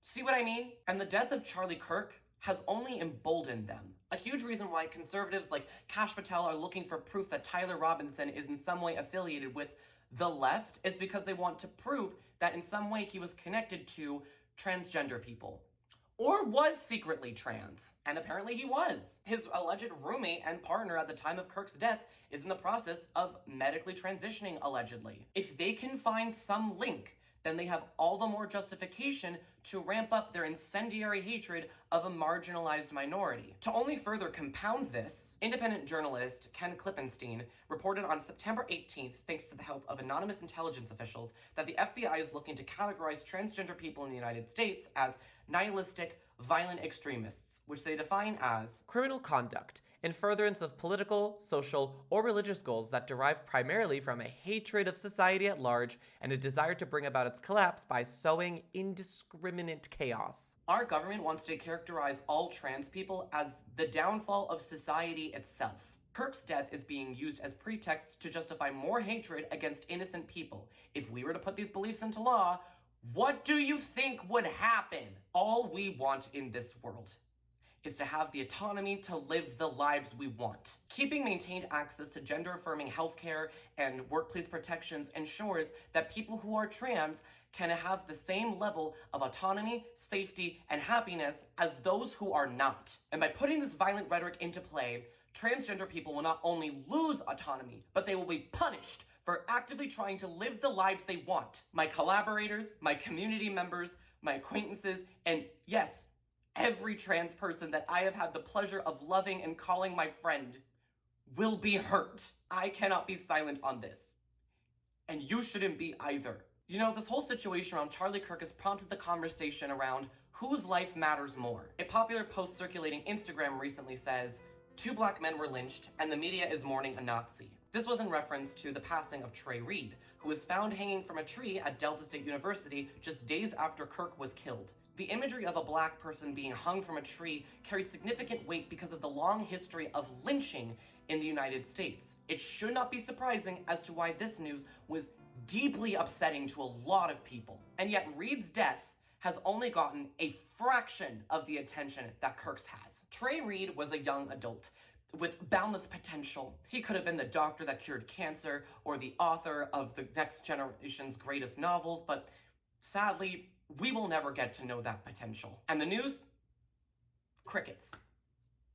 See what I mean? And the death of Charlie Kirk has only emboldened them. A huge reason why conservatives like Kash Patel are looking for proof that Tyler Robinson is in some way affiliated with the left is because they want to prove that in some way he was connected to transgender people. Or was secretly trans. And apparently he was. His alleged roommate and partner at the time of Kirk's death is in the process of medically transitioning, allegedly. If they can find some link, then they have all the more justification to ramp up their incendiary hatred of a marginalized minority. To only further compound this, independent journalist Ken Klippenstein reported on September 18th, thanks to the help of anonymous intelligence officials, that the FBI is looking to categorize transgender people in the United States as nihilistic, violent extremists, which they define as criminal conduct in furtherance of political, social, or religious goals that derive primarily from a hatred of society at large and a desire to bring about its collapse by sowing indiscriminate chaos. Our government wants to characterize all trans people as the downfall of society itself. Kirk's death is being used as pretext to justify more hatred against innocent people. If we were to put these beliefs into law, what do you think would happen? All we want in this world is to have the autonomy to live the lives we want. Keeping maintained access to gender-affirming healthcare and workplace protections ensures that people who are trans can have the same level of autonomy, safety, and happiness as those who are not. And by putting this violent rhetoric into play, transgender people will not only lose autonomy, but they will be punished for actively trying to live the lives they want. My collaborators, my community members, my acquaintances, and yes, every trans person that I have had the pleasure of loving and calling my friend will be hurt. I cannot be silent on this. And you shouldn't be either. You know, this whole situation around Charlie Kirk has prompted the conversation around whose life matters more. A popular post circulating Instagram recently says, 2 black men were lynched and the media is mourning a Nazi. This was in reference to the passing of Trey Reed, who was found hanging from a tree at Delta State University just days after Kirk was killed. The imagery of a black person being hung from a tree carries significant weight because of the long history of lynching in the United States. It should not be surprising as to why this news was deeply upsetting to a lot of people. And yet Reed's death has only gotten a fraction of the attention that Kirk's has. Trey Reed was a young adult with boundless potential. He could have been the doctor that cured cancer or the author of the next generation's greatest novels, but sadly, we will never get to know that potential. And the news? Crickets.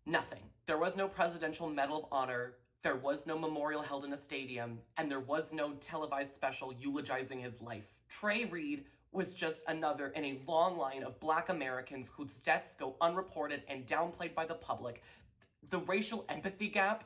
Nothing. There was no Presidential Medal of Honor, there was no memorial held in a stadium, and there was no televised special eulogizing his life. Trey Reed was just another in a long line of Black Americans whose deaths go unreported and downplayed by the public. The racial empathy gap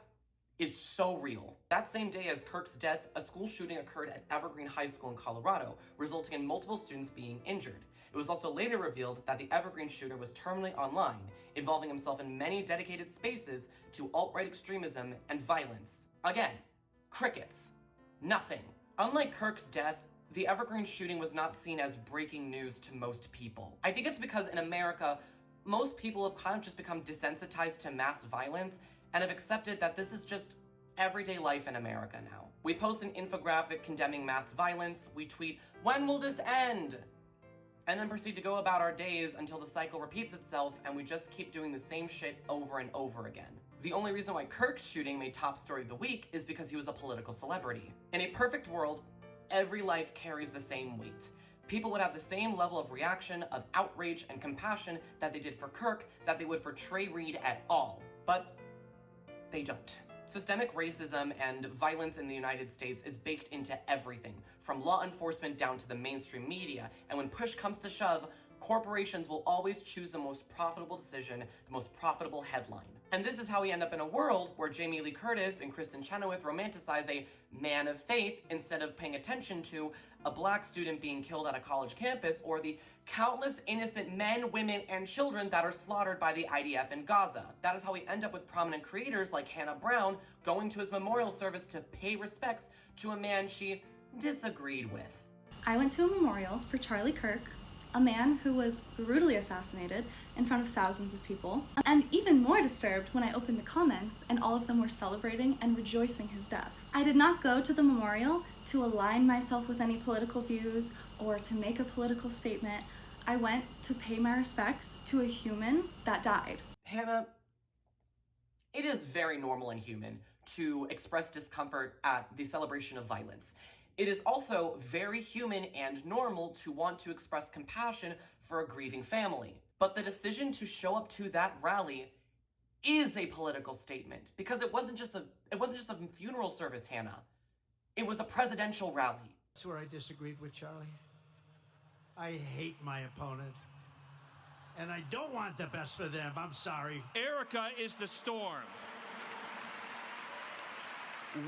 is so real. That same day as Kirk's death, a school shooting occurred at Evergreen High School in Colorado, resulting in multiple students being injured. It was also later revealed that the Evergreen shooter was terminally online, involving himself in many dedicated spaces to alt-right extremism and violence. Again, crickets. Nothing. Unlike Kirk's death, the Evergreen shooting was not seen as breaking news to most people. I think it's because in America, most people have kind of just become desensitized to mass violence and have accepted that this is just everyday life in America now. We post an infographic condemning mass violence, we tweet, "When will this end?" and then proceed to go about our days until the cycle repeats itself and we just keep doing the same shit over and over again. The only reason why Kirk's shooting made top story of the week is because he was a political celebrity. In a perfect world, every life carries the same weight. People would have the same level of reaction, of outrage and compassion that they did for Kirk, that they would for Trey Reed at all. But they don't. Systemic racism and violence in the United States is baked into everything, from law enforcement down to the mainstream media, and when push comes to shove, corporations will always choose the most profitable decision, the most profitable headline. And this is how we end up in a world where Jamie Lee Curtis and Kristen Chenoweth romanticize a man of faith instead of paying attention to a Black student being killed at a college campus or the countless innocent men, women, and children that are slaughtered by the IDF in Gaza. That is how we end up with prominent creators like Hannah Brown going to his memorial service to pay respects to a man she disagreed with. I went to a memorial for Charlie Kirk a man who was brutally assassinated in front of thousands of people, and even more disturbed when I opened the comments and all of them were celebrating and rejoicing his death. I did not go to the memorial to align myself with any political views or to make a political statement. I went to pay my respects to a human that died. Hannah, it is very normal and human to express discomfort at the celebration of violence. It is also very human and normal to want to express compassion for a grieving family. But the decision to show up to that rally is a political statement because it wasn't just a funeral service, Hannah. It was a presidential rally. That's where I disagreed with Charlie. I hate my opponent. And I don't want the best for them. I'm sorry. Erica is the storm.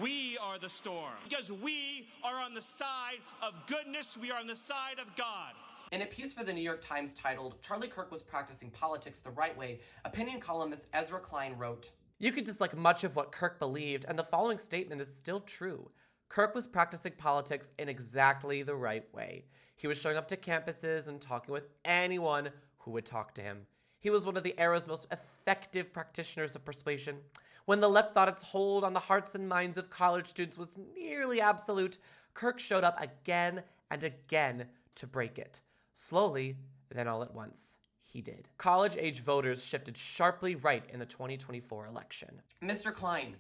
We are the storm. Because we are on the side of goodness. We are on the side of God. In a piece for the New York Times titled, "Charlie Kirk was practicing politics the right way," opinion columnist Ezra Klein wrote, "You could dislike much of what Kirk believed, and the following statement is still true. Kirk was practicing politics in exactly the right way. He was showing up to campuses and talking with anyone who would talk to him. He was one of the era's most effective practitioners of persuasion. When the left thought its hold on the hearts and minds of college students was nearly absolute, Kirk showed up again and again to break it. Slowly, then all at once, he did." College-age voters shifted sharply right in the 2024 election. Mr. Klein,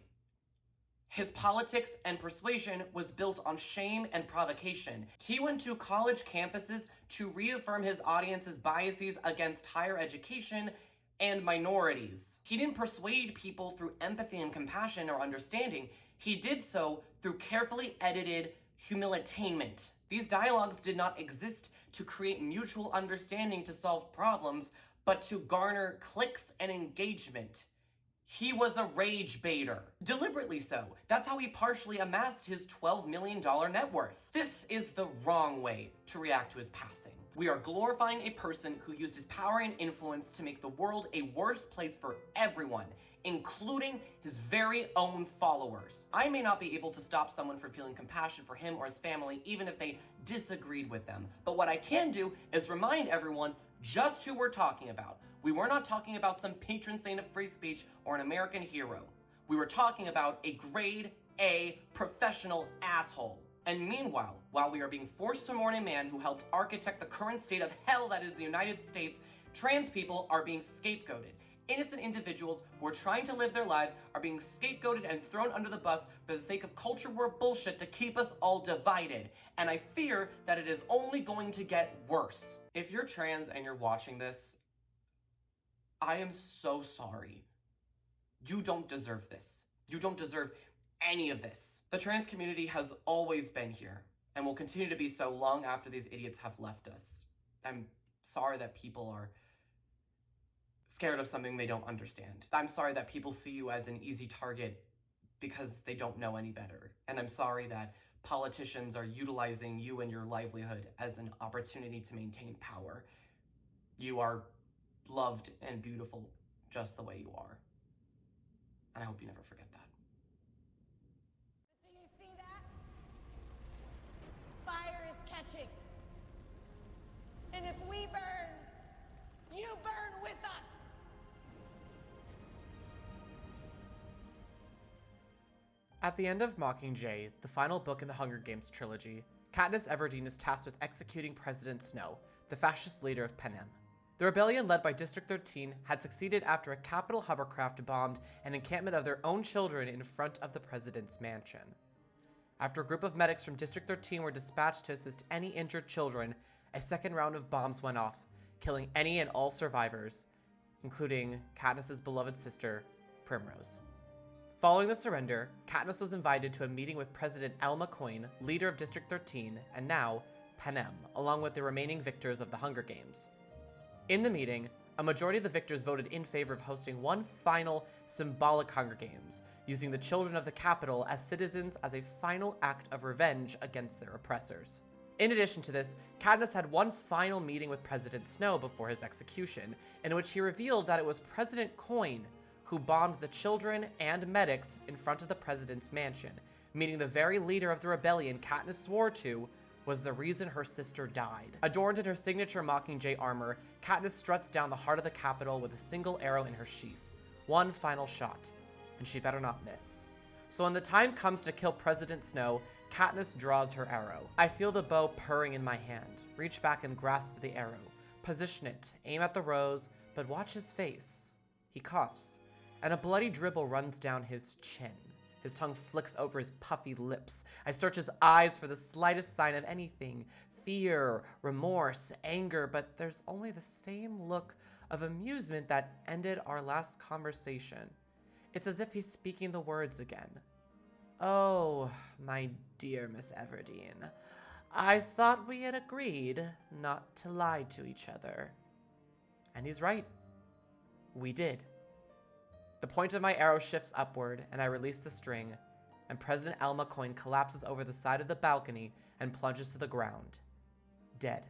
his politics and persuasion was built on shame and provocation. He went to college campuses to reaffirm his audience's biases against higher education and minorities. He didn't persuade people through empathy and compassion or understanding. He did so through carefully edited humilitainment. These dialogues did not exist to create mutual understanding to solve problems, but to garner clicks and engagement. He was a rage baiter. Deliberately so. That's how he partially amassed his $12 million net worth. This is the wrong way to react to his passing. We are glorifying a person who used his power and influence to make the world a worse place for everyone, including his very own followers. I may not be able to stop someone from feeling compassion for him or his family, even if they disagreed with them. But what I can do is remind everyone just who we're talking about. We were not talking about some patron saint of free speech or an American hero. We were talking about a grade A professional asshole. And meanwhile, while we are being forced to mourn a man who helped architect the current state of hell that is the United States, trans people are being scapegoated. Innocent individuals who are trying to live their lives are being scapegoated and thrown under the bus for the sake of culture war bullshit to keep us all divided. And I fear that it is only going to get worse. If you're trans and you're watching this, I am so sorry. You don't deserve this. You don't deserve any of this. The trans community has always been here and will continue to be so long after these idiots have left us. I'm sorry that people are scared of something they don't understand. I'm sorry that people see you as an easy target because they don't know any better. And I'm sorry that politicians are utilizing you and your livelihood as an opportunity to maintain power. You are loved and beautiful just the way you are. And I hope you never forget that. Do you see that? Fire is catching. And if we burn, you burn with us. At the end of Mockingjay, the final book in the Hunger Games trilogy, Katniss Everdeen is tasked with executing President Snow, the fascist leader of Panem. The rebellion led by District 13 had succeeded after a Capitol hovercraft bombed an encampment of their own children in front of the president's mansion. After a group of medics from District 13 were dispatched to assist any injured children, a second round of bombs went off, killing any and all survivors, including Katniss's beloved sister, Primrose. Following the surrender, Katniss was invited to a meeting with President Al McCoy, leader of District 13, and now Panem, along with the remaining victors of the Hunger Games. In the meeting, a majority of the victors voted in favor of hosting one final symbolic Hunger Games, using the children of the capital as citizens as a final act of revenge against their oppressors. In addition to this, Katniss had one final meeting with President Snow before his execution, in which he revealed that it was President Coin who bombed the children and medics in front of the president's mansion, meaning the very leader of the rebellion Katniss swore to was the reason her sister died. Adorned in her signature Mockingjay armor, Katniss struts down the heart of the Capitol with a single arrow in her sheath. One final shot, and she better not miss. So when the time comes to kill President Snow, Katniss draws her arrow. I feel the bow purring in my hand, reach back and grasp the arrow, position it, aim at the rose, but watch his face. He coughs, and a bloody dribble runs down his chin. His tongue flicks over his puffy lips. I search his eyes for the slightest sign of anything, fear, remorse, anger, but there's only the same look of amusement that ended our last conversation. It's as if he's speaking the words again. Oh, my dear Miss Everdeen, I thought we had agreed not to lie to each other. And he's right. We did. The point of my arrow shifts upward, and I release the string, and President Alma Coin collapses over the side of the balcony and plunges to the ground, dead.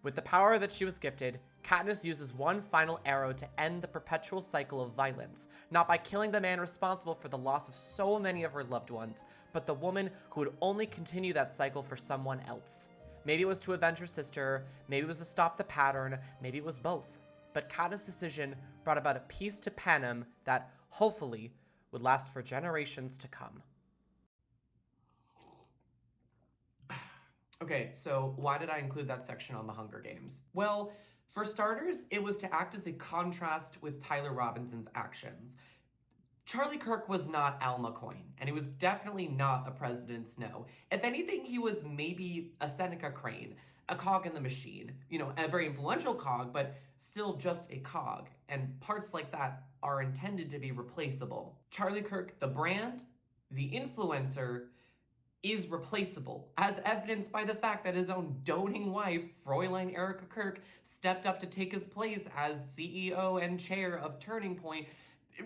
With the power that she was gifted, Katniss uses one final arrow to end the perpetual cycle of violence, not by killing the man responsible for the loss of so many of her loved ones, but the woman who would only continue that cycle for someone else. Maybe it was to avenge her sister, maybe it was to stop the pattern, maybe it was both. But Katniss' decision brought about a peace to Panem that, hopefully, would last for generations to come. Okay, so why did I include that section on the Hunger Games? Well, for starters, it was to act as a contrast with Tyler Robinson's actions. Charlie Kirk was not Alma Coin, and he was definitely not a President Snow. If anything, he was maybe a Seneca Crane, a cog in the machine. You know, a very influential cog, but still just a cog. And parts like that are intended to be replaceable. Charlie Kirk, the brand, the influencer, is replaceable, as evidenced by the fact that his own doting wife, Fräulein Erica Kirk, stepped up to take his place as CEO and chair of Turning Point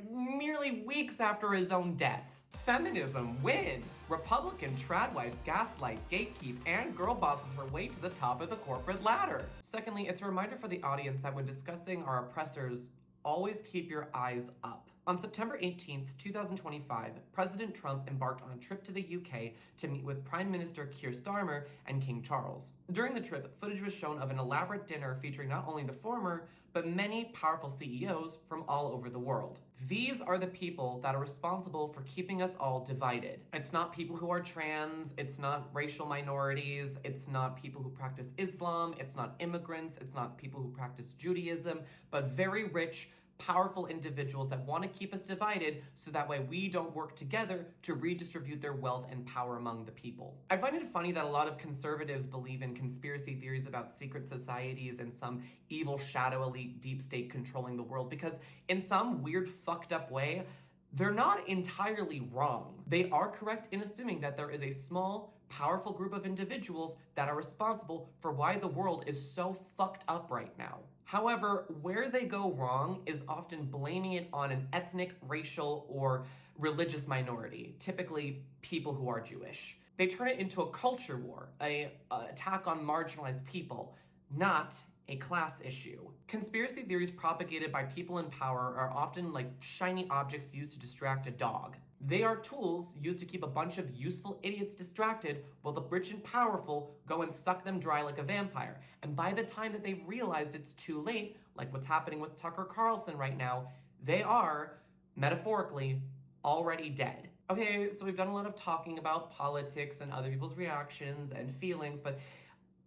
merely weeks after his own death. Feminism, win! Republican, tradwife, gaslight, gatekeep, and girl bosses her way to the top of the corporate ladder. Secondly, it's a reminder for the audience that when discussing our oppressors, always keep your eyes up. On September 18th, 2025, President Trump embarked on a trip to the UK to meet with Prime Minister Keir Starmer and King Charles. During the trip, footage was shown of an elaborate dinner featuring not only the former, but many powerful CEOs from all over the world. These are the people that are responsible for keeping us all divided. It's not people who are trans, it's not racial minorities, it's not people who practice Islam, it's not immigrants, it's not people who practice Judaism, but very rich, powerful individuals that want to keep us divided so that way we don't work together to redistribute their wealth and power among the people. I find it funny that a lot of conservatives believe in conspiracy theories about secret societies and some evil shadow elite deep state controlling the world, because in some weird fucked up way, they're not entirely wrong. They are correct in assuming that there is a small, powerful group of individuals that are responsible for why the world is so fucked up right now. However, where they go wrong is often blaming it on an ethnic, racial, or religious minority, typically people who are Jewish. They turn it into a culture war, an attack on marginalized people, not a class issue. Conspiracy theories propagated by people in power are often like shiny objects used to distract a dog. They are tools used to keep a bunch of useful idiots distracted while the rich and powerful go and suck them dry like a vampire. And by the time that they've realized it's too late, like what's happening with Tucker Carlson right now, they are, metaphorically, already dead. Okay, so we've done a lot of talking about politics and other people's reactions and feelings, but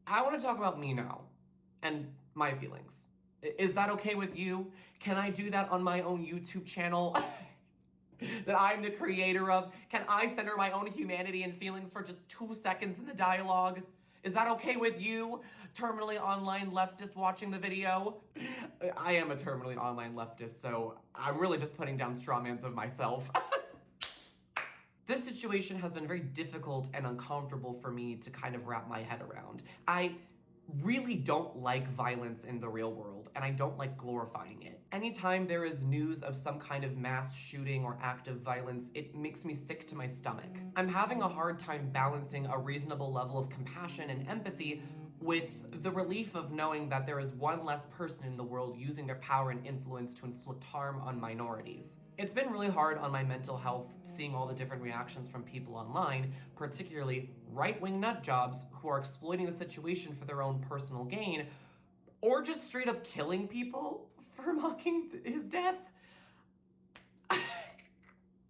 I want to talk about me now and my feelings. Is that okay with you? Can I do that on my own YouTube channel? That I'm the creator of? Can I center my own humanity and feelings for just 2 seconds in the dialogue? Is that okay with you, terminally online leftist watching the video? I am a terminally online leftist, so I'm really just putting down strawmans of myself. This situation has been very difficult and uncomfortable for me to kind of wrap my head around. I really don't like violence in the real world, and I don't like glorifying it. Anytime there is news of some kind of mass shooting or act of violence, it makes me sick to my stomach. I'm having a hard time balancing a reasonable level of compassion and empathy with the relief of knowing that there is one less person in the world using their power and influence to inflict harm on minorities. It's been really hard on my mental health seeing all the different reactions from people online, particularly right-wing nut jobs who are exploiting the situation for their own personal gain, or just straight up killing people for mocking his death.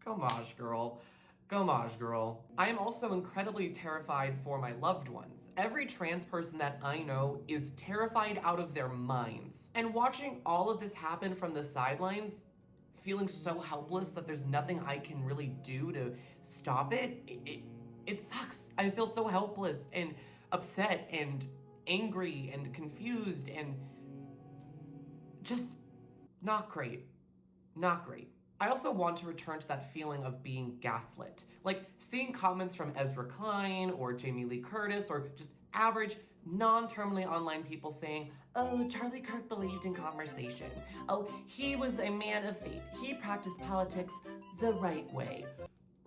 Gosh, girl. Gosh, girl. I am also incredibly terrified for my loved ones. Every trans person that I know is terrified out of their minds. And watching all of this happen from the sidelines, feeling so helpless that there's nothing I can really do to stop it, it sucks. I feel so helpless and upset and angry and confused and just not great. Not great. I also want to return to that feeling of being gaslit. Like seeing comments from Ezra Klein or Jamie Lee Curtis or just average, non-terminally online people saying, oh, Charlie Kirk believed in conversation. Oh, he was a man of faith. He practiced politics the right way.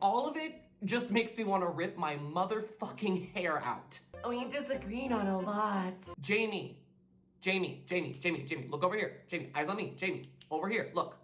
All of it just makes me want to rip my motherfucking hair out. We disagreed on a lot. Jamie, look over here. Jamie, eyes on me. Jamie, over here, look.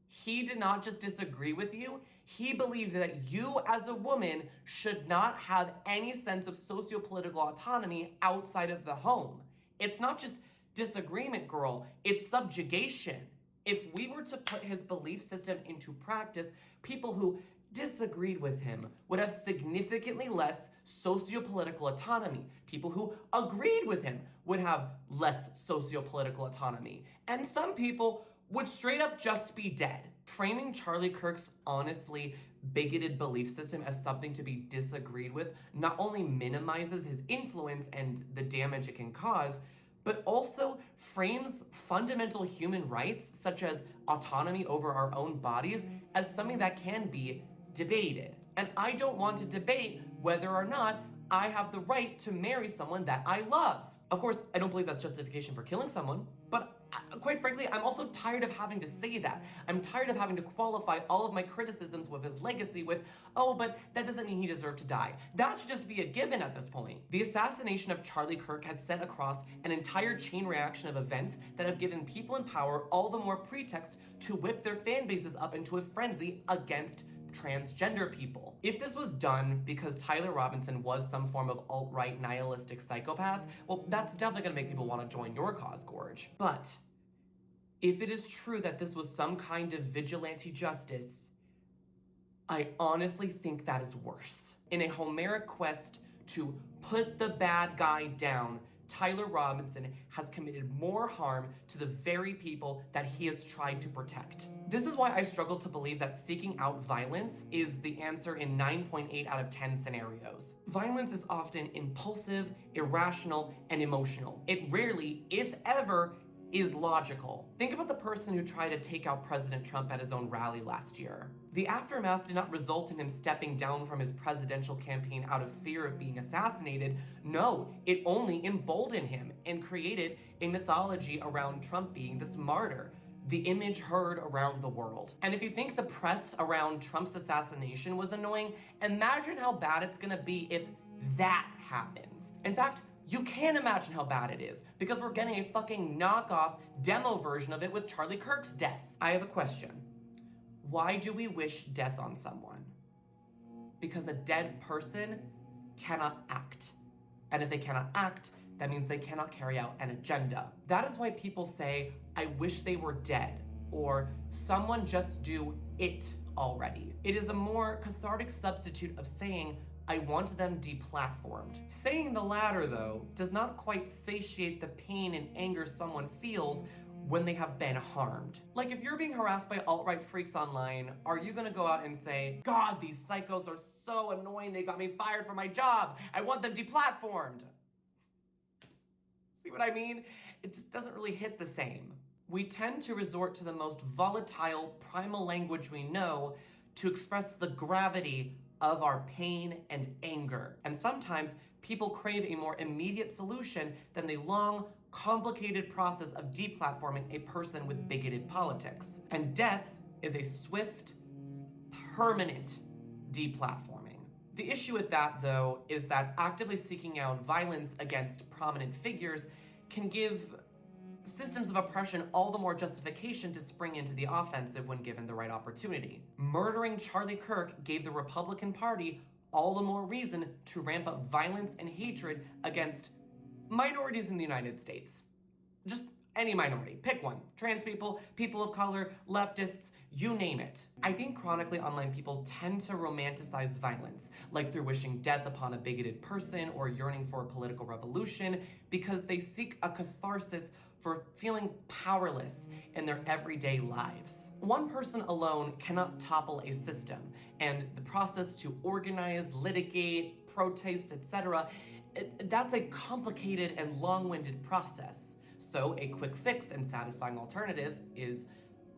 He did not just disagree with you, he believed that you as a woman should not have any sense of socio-political autonomy outside of the home. It's not just disagreement, girl, it's subjugation. If we were to put his belief system into practice, people who disagreed with him would have significantly less socio-political autonomy. People who agreed with him would have less socio-political autonomy. And some people would straight up just be dead. Framing Charlie Kirk's honestly bigoted belief system as something to be disagreed with not only minimizes his influence and the damage it can cause, but also frames fundamental human rights, such as autonomy over our own bodies, as something that can be debated. And I don't want to debate whether or not I have the right to marry someone that I love. Of course, I don't believe that's justification for killing someone, but quite frankly, I'm also tired of having to say that. I'm tired of having to qualify all of my criticisms with his legacy with, oh, but that doesn't mean he deserved to die. That should just be a given at this point. The assassination of Charlie Kirk has set across an entire chain reaction of events that have given people in power all the more pretext to whip their fan bases up into a frenzy against transgender people. If this was done because Tyler Robinson was some form of alt-right nihilistic psychopath, well, that's definitely gonna make people want to join your cause, Gorge. But if it is true that this was some kind of vigilante justice, I honestly think that is worse. In a Homeric quest to put the bad guy down, Tyler Robinson has committed more harm to the very people that he has tried to protect. This is why I struggle to believe that seeking out violence is the answer in 9.8 out of 10 scenarios. Violence is often impulsive, irrational, and emotional. It rarely, if ever, is logical. Think about the person who tried to take out President Trump at his own rally last year. The aftermath did not result in him stepping down from his presidential campaign out of fear of being assassinated. No, it only emboldened him and created a mythology around Trump being this martyr, the image heard around the world. And if you think the press around Trump's assassination was annoying, imagine how bad it's gonna be if that happens. In fact, you can't imagine how bad it is, because we're getting a fucking knockoff demo version of it with Charlie Kirk's death. I have a question. Why do we wish death on someone? Because a dead person cannot act. And if they cannot act, that means they cannot carry out an agenda. That is why people say, I wish they were dead, or someone just do it already. It is a more cathartic substitute of saying, I want them deplatformed. Saying the latter, though, does not quite satiate the pain and anger someone feels when they have been harmed. Like, if you're being harassed by alt-right freaks online, are you gonna go out and say, God, these psychos are so annoying, they got me fired from my job, I want them deplatformed? See what I mean? It just doesn't really hit the same. We tend to resort to the most volatile, primal language we know to express the gravity of our pain and anger. And sometimes people crave a more immediate solution than the long, complicated process of deplatforming a person with bigoted politics. And death is a swift, permanent deplatforming. The issue with that, though, is that actively seeking out violence against prominent figures can give systems of oppression all the more justification to spring into the offensive when given the right opportunity. Murdering Charlie Kirk gave the Republican Party all the more reason to ramp up violence and hatred against minorities in the United States. Just any minority. Pick one. Trans people, people of color, leftists, you name it. I think chronically online people tend to romanticize violence, like they're wishing death upon a bigoted person or yearning for a political revolution, because they seek a catharsis for feeling powerless in their everyday lives. One person alone cannot topple a system, and the process to organize, litigate, protest, etc., that's a complicated and long-winded process. So a quick fix and satisfying alternative is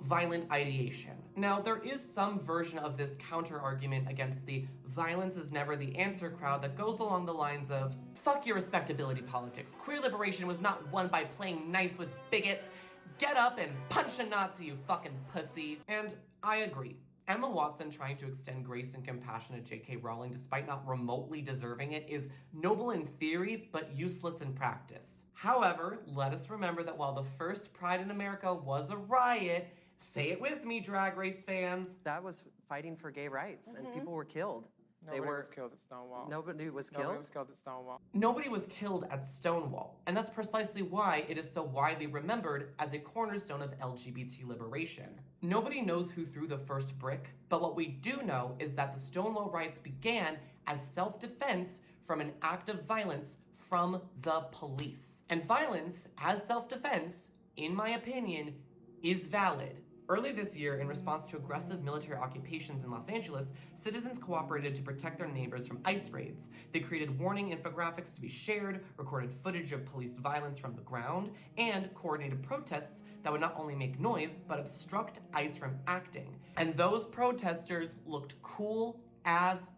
violent ideation. Now, there is some version of this counter-argument against the violence is never the answer crowd that goes along the lines of, fuck your respectability politics. Queer liberation was not won by playing nice with bigots. Get up and punch a Nazi, you fucking pussy. And I agree. Emma Watson trying to extend grace and compassion to J.K. Rowling despite not remotely deserving it is noble in theory, but useless in practice. However, let us remember that while the first Pride in America was a riot, say it with me, Drag Race fans. That was fighting for gay rights, and people were killed. Nobody was killed at Stonewall. Nobody was killed? Nobody was killed at Stonewall. Nobody was killed at Stonewall, and that's precisely why it is so widely remembered as a cornerstone of LGBT liberation. Nobody knows who threw the first brick, but what we do know is that the Stonewall riots began as self-defense from an act of violence from the police. And violence as self-defense, in my opinion, is valid. Early this year, in response to aggressive military occupations in Los Angeles, citizens cooperated to protect their neighbors from ICE raids. They created warning infographics to be shared, recorded footage of police violence from the ground, and coordinated protests that would not only make noise, but obstruct ICE from acting. And those protesters looked cool as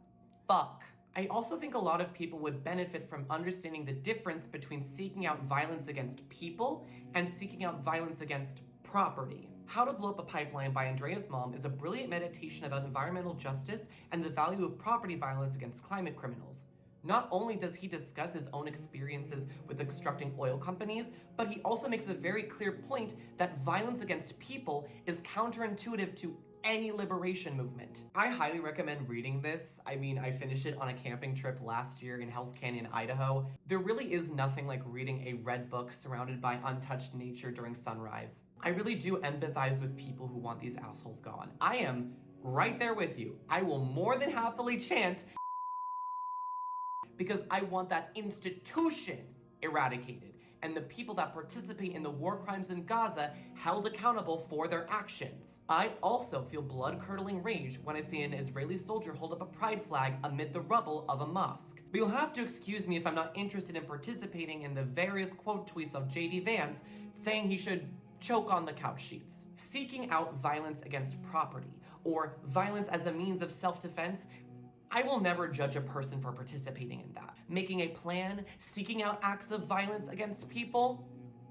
fuck. I also think a lot of people would benefit from understanding the difference between seeking out violence against people and seeking out violence against property. How to Blow Up a Pipeline by Andreas Malm is a brilliant meditation about environmental justice and the value of property violence against climate criminals. Not only does he discuss his own experiences with obstructing oil companies, but he also makes a very clear point that violence against people is counterintuitive to any liberation movement. I highly recommend reading this. I mean, I finished it on a camping trip last year in Hell's Canyon, Idaho. There really is nothing like reading a red book surrounded by untouched nature during sunrise. I really do empathize with people who want these assholes gone. I am right there with you. I will more than happily chant because I want that institution eradicated and the people that participate in the war crimes in Gaza held accountable for their actions. I also feel blood-curdling rage when I see an Israeli soldier hold up a pride flag amid the rubble of a mosque. But you'll have to excuse me if I'm not interested in participating in the various quote tweets of J.D. Vance saying he should choke on the couch sheets. Seeking out violence against property, or violence as a means of self-defense, I will never judge a person for participating in that. Making a plan, seeking out acts of violence against people,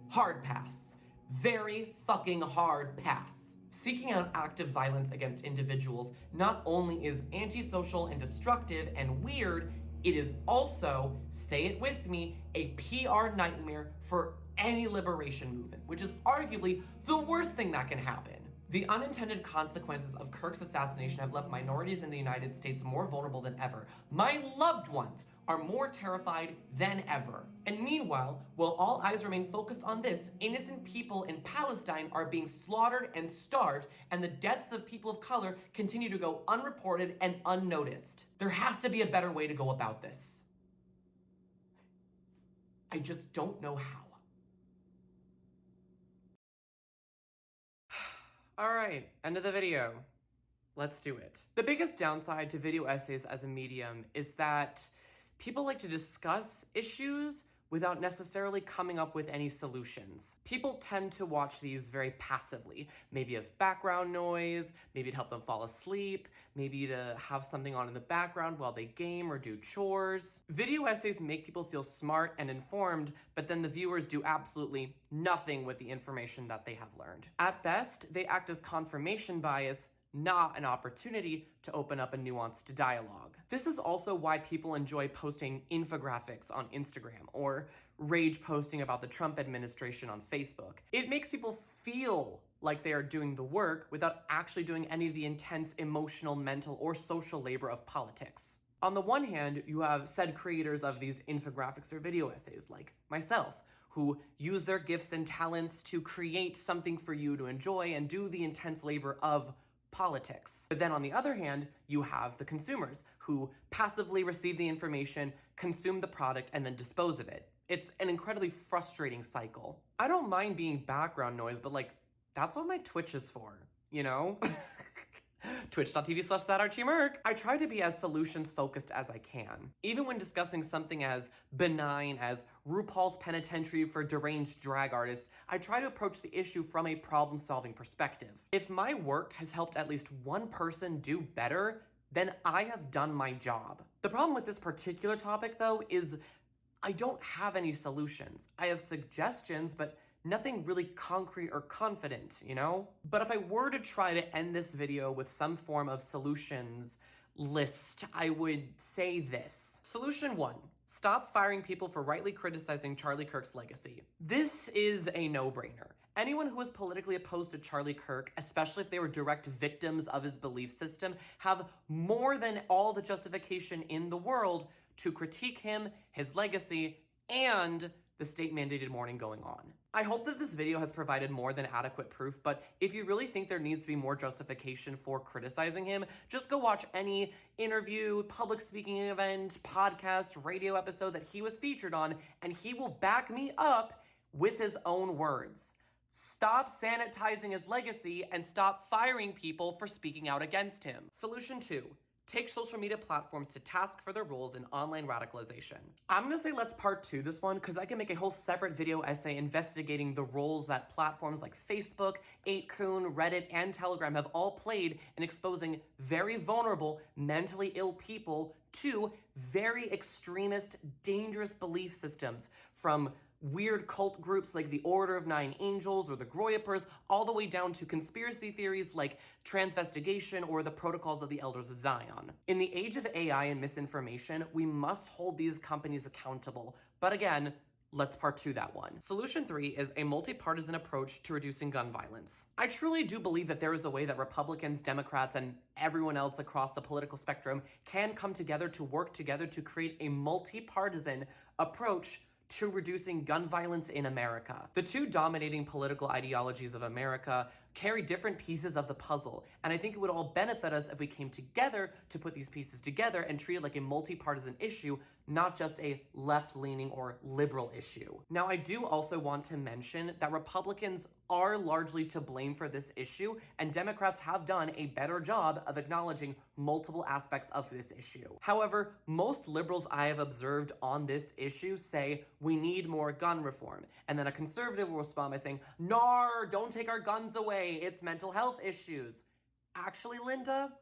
hard pass. Very fucking hard pass. Seeking out active violence against individuals not only is antisocial and destructive and weird, it is also, say it with me, a PR nightmare for any liberation movement, which is arguably the worst thing that can happen. The unintended consequences of Kirk's assassination have left minorities in the United States more vulnerable than ever. My loved ones are more terrified than ever. And meanwhile, while all eyes remain focused on this, innocent people in Palestine are being slaughtered and starved, and the deaths of people of color continue to go unreported and unnoticed. There has to be a better way to go about this. I just don't know how. Alright, end of the video. Let's do it. The biggest downside to video essays as a medium is that people like to discuss issues without necessarily coming up with any solutions. People tend to watch these very passively, maybe as background noise, maybe to help them fall asleep, maybe to have something on in the background while they game or do chores. Video essays make people feel smart and informed, but then the viewers do absolutely nothing with the information that they have learned. At best, they act as confirmation bias not an opportunity to open up a nuanced dialogue. This is also why people enjoy posting infographics on Instagram or rage posting about the Trump administration on Facebook. It makes people feel like they are doing the work without actually doing any of the intense emotional, mental, or social labor of politics. On the one hand, you have said creators of these infographics or video essays, like myself, who use their gifts and talents to create something for you to enjoy and do the intense labor of politics. But then on the other hand, you have the consumers who passively receive the information, consume the product, and then dispose of it. It's an incredibly frustrating cycle. I don't mind being background noise, but like, that's what my Twitch is for, you know? Twitch.tv/thatArchieMerc. I try to be as solutions focused as I can. Even when discussing something as benign as RuPaul's Penitentiary for deranged drag artists, I try to approach the issue from a problem-solving perspective. If my work has helped at least one person do better, then I have done my job. The problem with this particular topic, though, is I don't have any solutions. I have suggestions, but nothing really concrete or confident, you know? But if I were to try to end this video with some form of solutions list, I would say this. Solution 1. Stop firing people for rightly criticizing Charlie Kirk's legacy. This is a no-brainer. Anyone who is politically opposed to Charlie Kirk, especially if they were direct victims of his belief system, have more than all the justification in the world to critique him, his legacy, and the state-mandated mourning going on. I hope that this video has provided more than adequate proof, but if you really think there needs to be more justification for criticizing him, just go watch any interview, public speaking event, podcast, radio episode that he was featured on, and he will back me up with his own words. Stop sanitizing his legacy and stop firing people for speaking out against him. Solution 2. Take social media platforms to task for their roles in online radicalization. I'm gonna say let's part 2 this one because I can make a whole separate video essay investigating the roles that platforms like Facebook, 8kun, Reddit, and Telegram have all played in exposing very vulnerable, mentally ill people to very extremist, dangerous belief systems, from weird cult groups like the Order of Nine Angels or the Groyapers, all the way down to conspiracy theories like transvestigation or the Protocols of the Elders of Zion. In the age of AI and misinformation, we must hold these companies accountable. But again, let's part 2 that one. Solution 3 is a multi-partisan approach to reducing gun violence. I truly do believe that there is a way that Republicans, Democrats, and everyone else across the political spectrum can come together to work together to create a multi-partisan approach to reducing gun violence in America. The two dominating political ideologies of America carry different pieces of the puzzle, and I think it would all benefit us if we came together to put these pieces together and treat it like a multi-partisan issue, not just a left-leaning or liberal issue. Now, I do also want to mention that Republicans are largely to blame for this issue, and Democrats have done a better job of acknowledging multiple aspects of this issue. However, most liberals I have observed on this issue say we need more gun reform, and then a conservative will respond by saying, "Nar, don't take our guns away, it's mental health issues." Actually, Linda,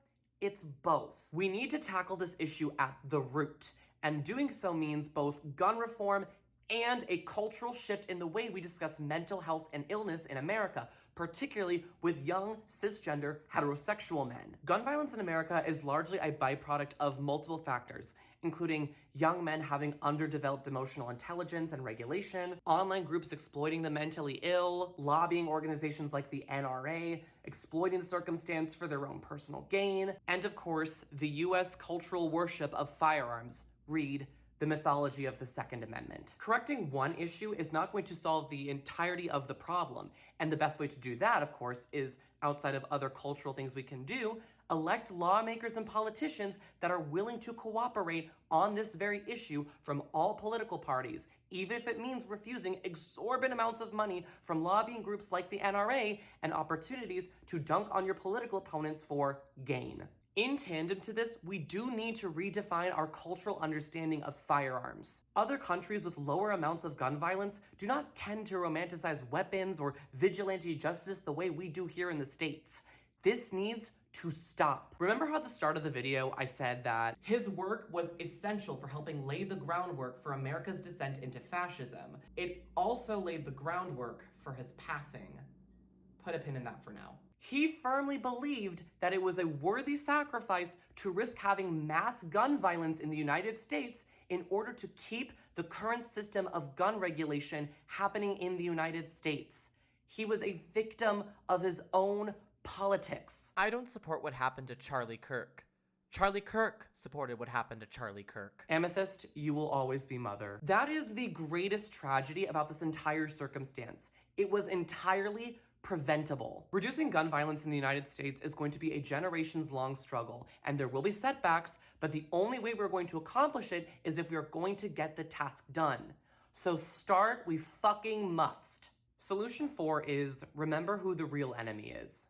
it's both. We need to tackle this issue at the root, and doing so means both gun reform and a cultural shift in the way we discuss mental health and illness in America, particularly with young, cisgender, heterosexual men. Gun violence in America is largely a byproduct of multiple factors, including young men having underdeveloped emotional intelligence and regulation, online groups exploiting the mentally ill, lobbying organizations like the NRA, exploiting the circumstance for their own personal gain, and of course, the US cultural worship of firearms. Read the mythology of the Second Amendment. Correcting one issue is not going to solve the entirety of the problem, and the best way to do that, of course, is, outside of other cultural things we can do, elect lawmakers and politicians that are willing to cooperate on this very issue from all political parties, even if it means refusing exorbitant amounts of money from lobbying groups like the NRA and opportunities to dunk on your political opponents for gain. In tandem to this, we do need to redefine our cultural understanding of firearms. Other countries with lower amounts of gun violence do not tend to romanticize weapons or vigilante justice the way we do here in the States. This needs to stop. Remember how at the start of the video I said that his work was essential for helping lay the groundwork for America's descent into fascism? It also laid the groundwork for his passing. Put a pin in that for now. He firmly believed that it was a worthy sacrifice to risk having mass gun violence in the United States in order to keep the current system of gun regulation happening in the United States. He was a victim of his own politics. I don't support what happened to Charlie Kirk. Charlie Kirk supported what happened to Charlie Kirk. Amethyst, you will always be mother. That is the greatest tragedy about this entire circumstance. It was entirely preventable. Reducing gun violence in the United States is going to be a generations-long struggle, and there will be setbacks, but the only way we're going to accomplish it is if we are going to get the task done. So start, we fucking must. Solution 4 is remember who the real enemy is.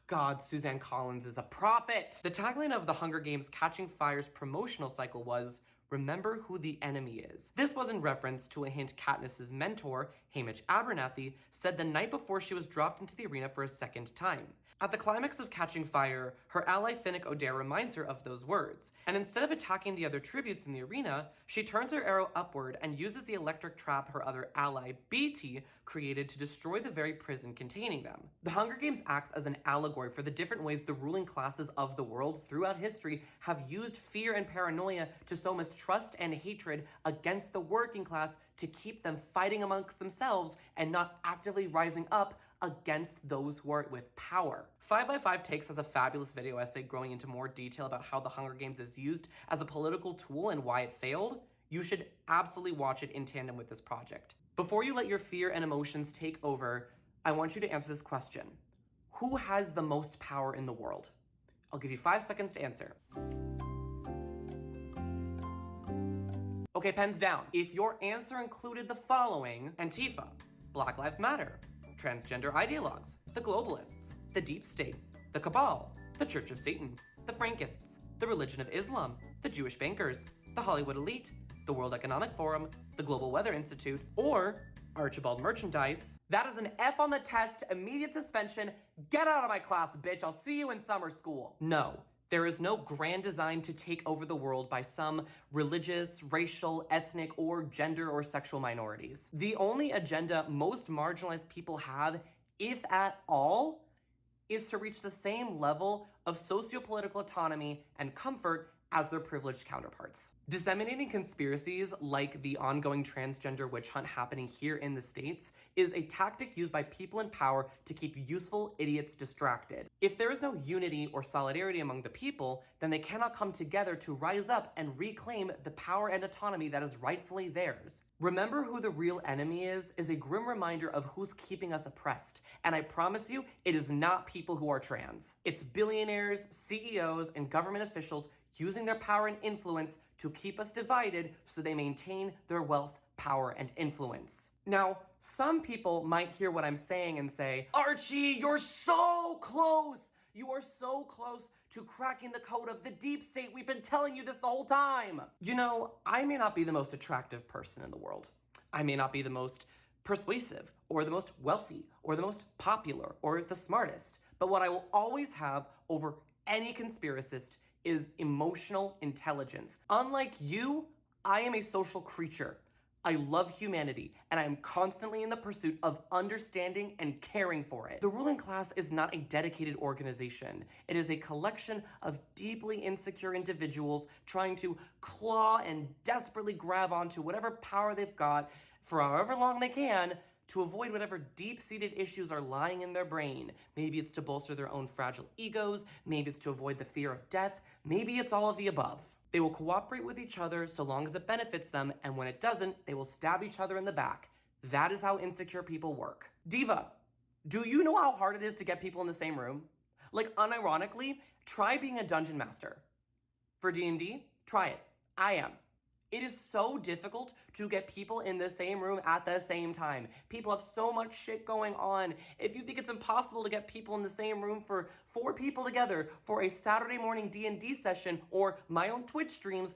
God, Suzanne Collins is a prophet! The tagline of the Hunger Games Catching Fire's promotional cycle was, remember who the enemy is. This was in reference to a hint Katniss's mentor, Hamish Abernathy, said the night before she was dropped into the arena for a second time. At the climax of Catching Fire, her ally Finnick Odair reminds her of those words, and instead of attacking the other tributes in the arena, she turns her arrow upward and uses the electric trap her other ally, Beatty, created to destroy the very prison containing them. The Hunger Games acts as an allegory for the different ways the ruling classes of the world throughout history have used fear and paranoia to sow mistrust and hatred against the working class to keep them fighting amongst themselves and not actively rising up against those who are with power. 5x5 Takes has a fabulous video essay going into more detail about how the Hunger Games is used as a political tool and why it failed. You should absolutely watch it in tandem with this project. Before you let your fear and emotions take over, I want you to answer this question. Who has the most power in the world? I'll give you 5 seconds to answer. Okay, pens down. If your answer included the following: Antifa, Black Lives Matter, transgender ideologues, the globalists, the deep state, the cabal, the Church of Satan, the Frankists, the religion of Islam, the Jewish bankers, the Hollywood elite, the World Economic Forum, the Global Weather Institute, or Archibald Merchandise. That is an F on the test, immediate suspension, get out of my class, bitch, I'll see you in summer school. No, there is no grand design to take over the world by some religious, racial, ethnic, or gender or sexual minorities. The only agenda most marginalized people have, if at all, is to reach the same level of socio-political autonomy and comfort as their privileged counterparts. Disseminating conspiracies like the ongoing transgender witch hunt happening here in the States is a tactic used by people in power to keep useful idiots distracted. If there is no unity or solidarity among the people, then they cannot come together to rise up and reclaim the power and autonomy that is rightfully theirs. Remember who the real enemy is a grim reminder of who's keeping us oppressed, and I promise you, it is not people who are trans. It's billionaires, CEOs, and government officials using their power and influence to keep us divided so they maintain their wealth, power, and influence. Now, some people might hear what I'm saying and say, Archie, you're so close! You are so close to cracking the code of the deep state. We've been telling you this the whole time. You know, I may not be the most attractive person in the world. I may not be the most persuasive, or the most wealthy, or the most popular, or the smartest. But what I will always have over any conspiracist is emotional intelligence. Unlike you, I am a social creature. I love humanity, and I am constantly in the pursuit of understanding and caring for it. The ruling class is not a dedicated organization. It is a collection of deeply insecure individuals trying to claw and desperately grab onto whatever power they've got for however long they can to avoid whatever deep-seated issues are lying in their brain. Maybe it's to bolster their own fragile egos, maybe it's to avoid the fear of death, maybe it's all of the above. They will cooperate with each other so long as it benefits them, and when it doesn't, they will stab each other in the back. That is how insecure people work. Diva, do you know how hard it is to get people in the same room? Like, unironically, try being a dungeon master. For D&D, try it. I am. It is so difficult to get people in the same room at the same time. People have so much shit going on. If you think it's impossible to get people in the same room for 4 people together for a Saturday morning D&D session or my own Twitch streams,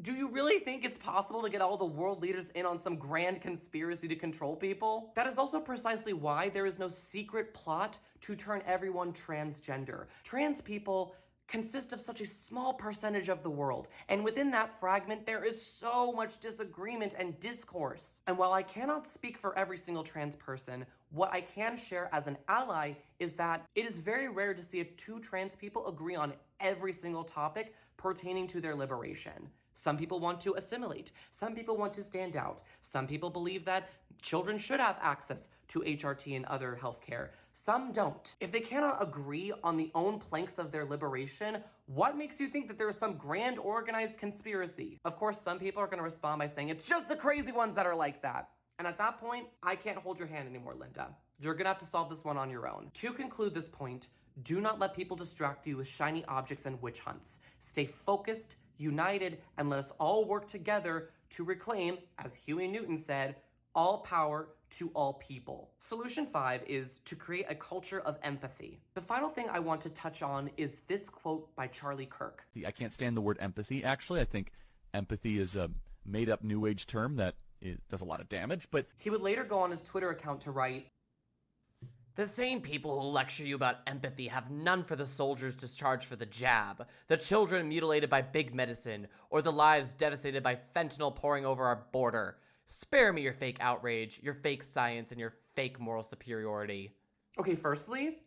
do you really think it's possible to get all the world leaders in on some grand conspiracy to control people? That is also precisely why there is no secret plot to turn everyone transgender. Trans people consist of such a small percentage of the world, and within that fragment, there is so much disagreement and discourse. And while I cannot speak for every single trans person, what I can share as an ally is that it is very rare to see two trans people agree on every single topic pertaining to their liberation. Some people want to assimilate. Some people want to stand out. Some people believe that children should have access to HRT and other healthcare. Some don't. If they cannot agree on the own planks of their liberation, what makes you think that there is some grand organized conspiracy? Of course, some people are going to respond by saying, it's just the crazy ones that are like that. And at that point, I can't hold your hand anymore, Linda. You're going to have to solve this one on your own. To conclude this point, do not let people distract you with shiny objects and witch hunts. Stay focused, united, and let us all work together to reclaim, as Huey Newton said, all power to all people. Solution 5 is to create a culture of empathy. The final thing I want to touch on is this quote by Charlie Kirk. I can't stand the word empathy, actually. I think empathy is a made-up New Age term that does a lot of damage, but... He would later go on his Twitter account to write, "The same people who lecture you about empathy have none for the soldiers discharged for the jab, the children mutilated by big medicine, or the lives devastated by fentanyl pouring over our border. Spare me your fake outrage, your fake science, and your fake moral superiority." Okay, firstly,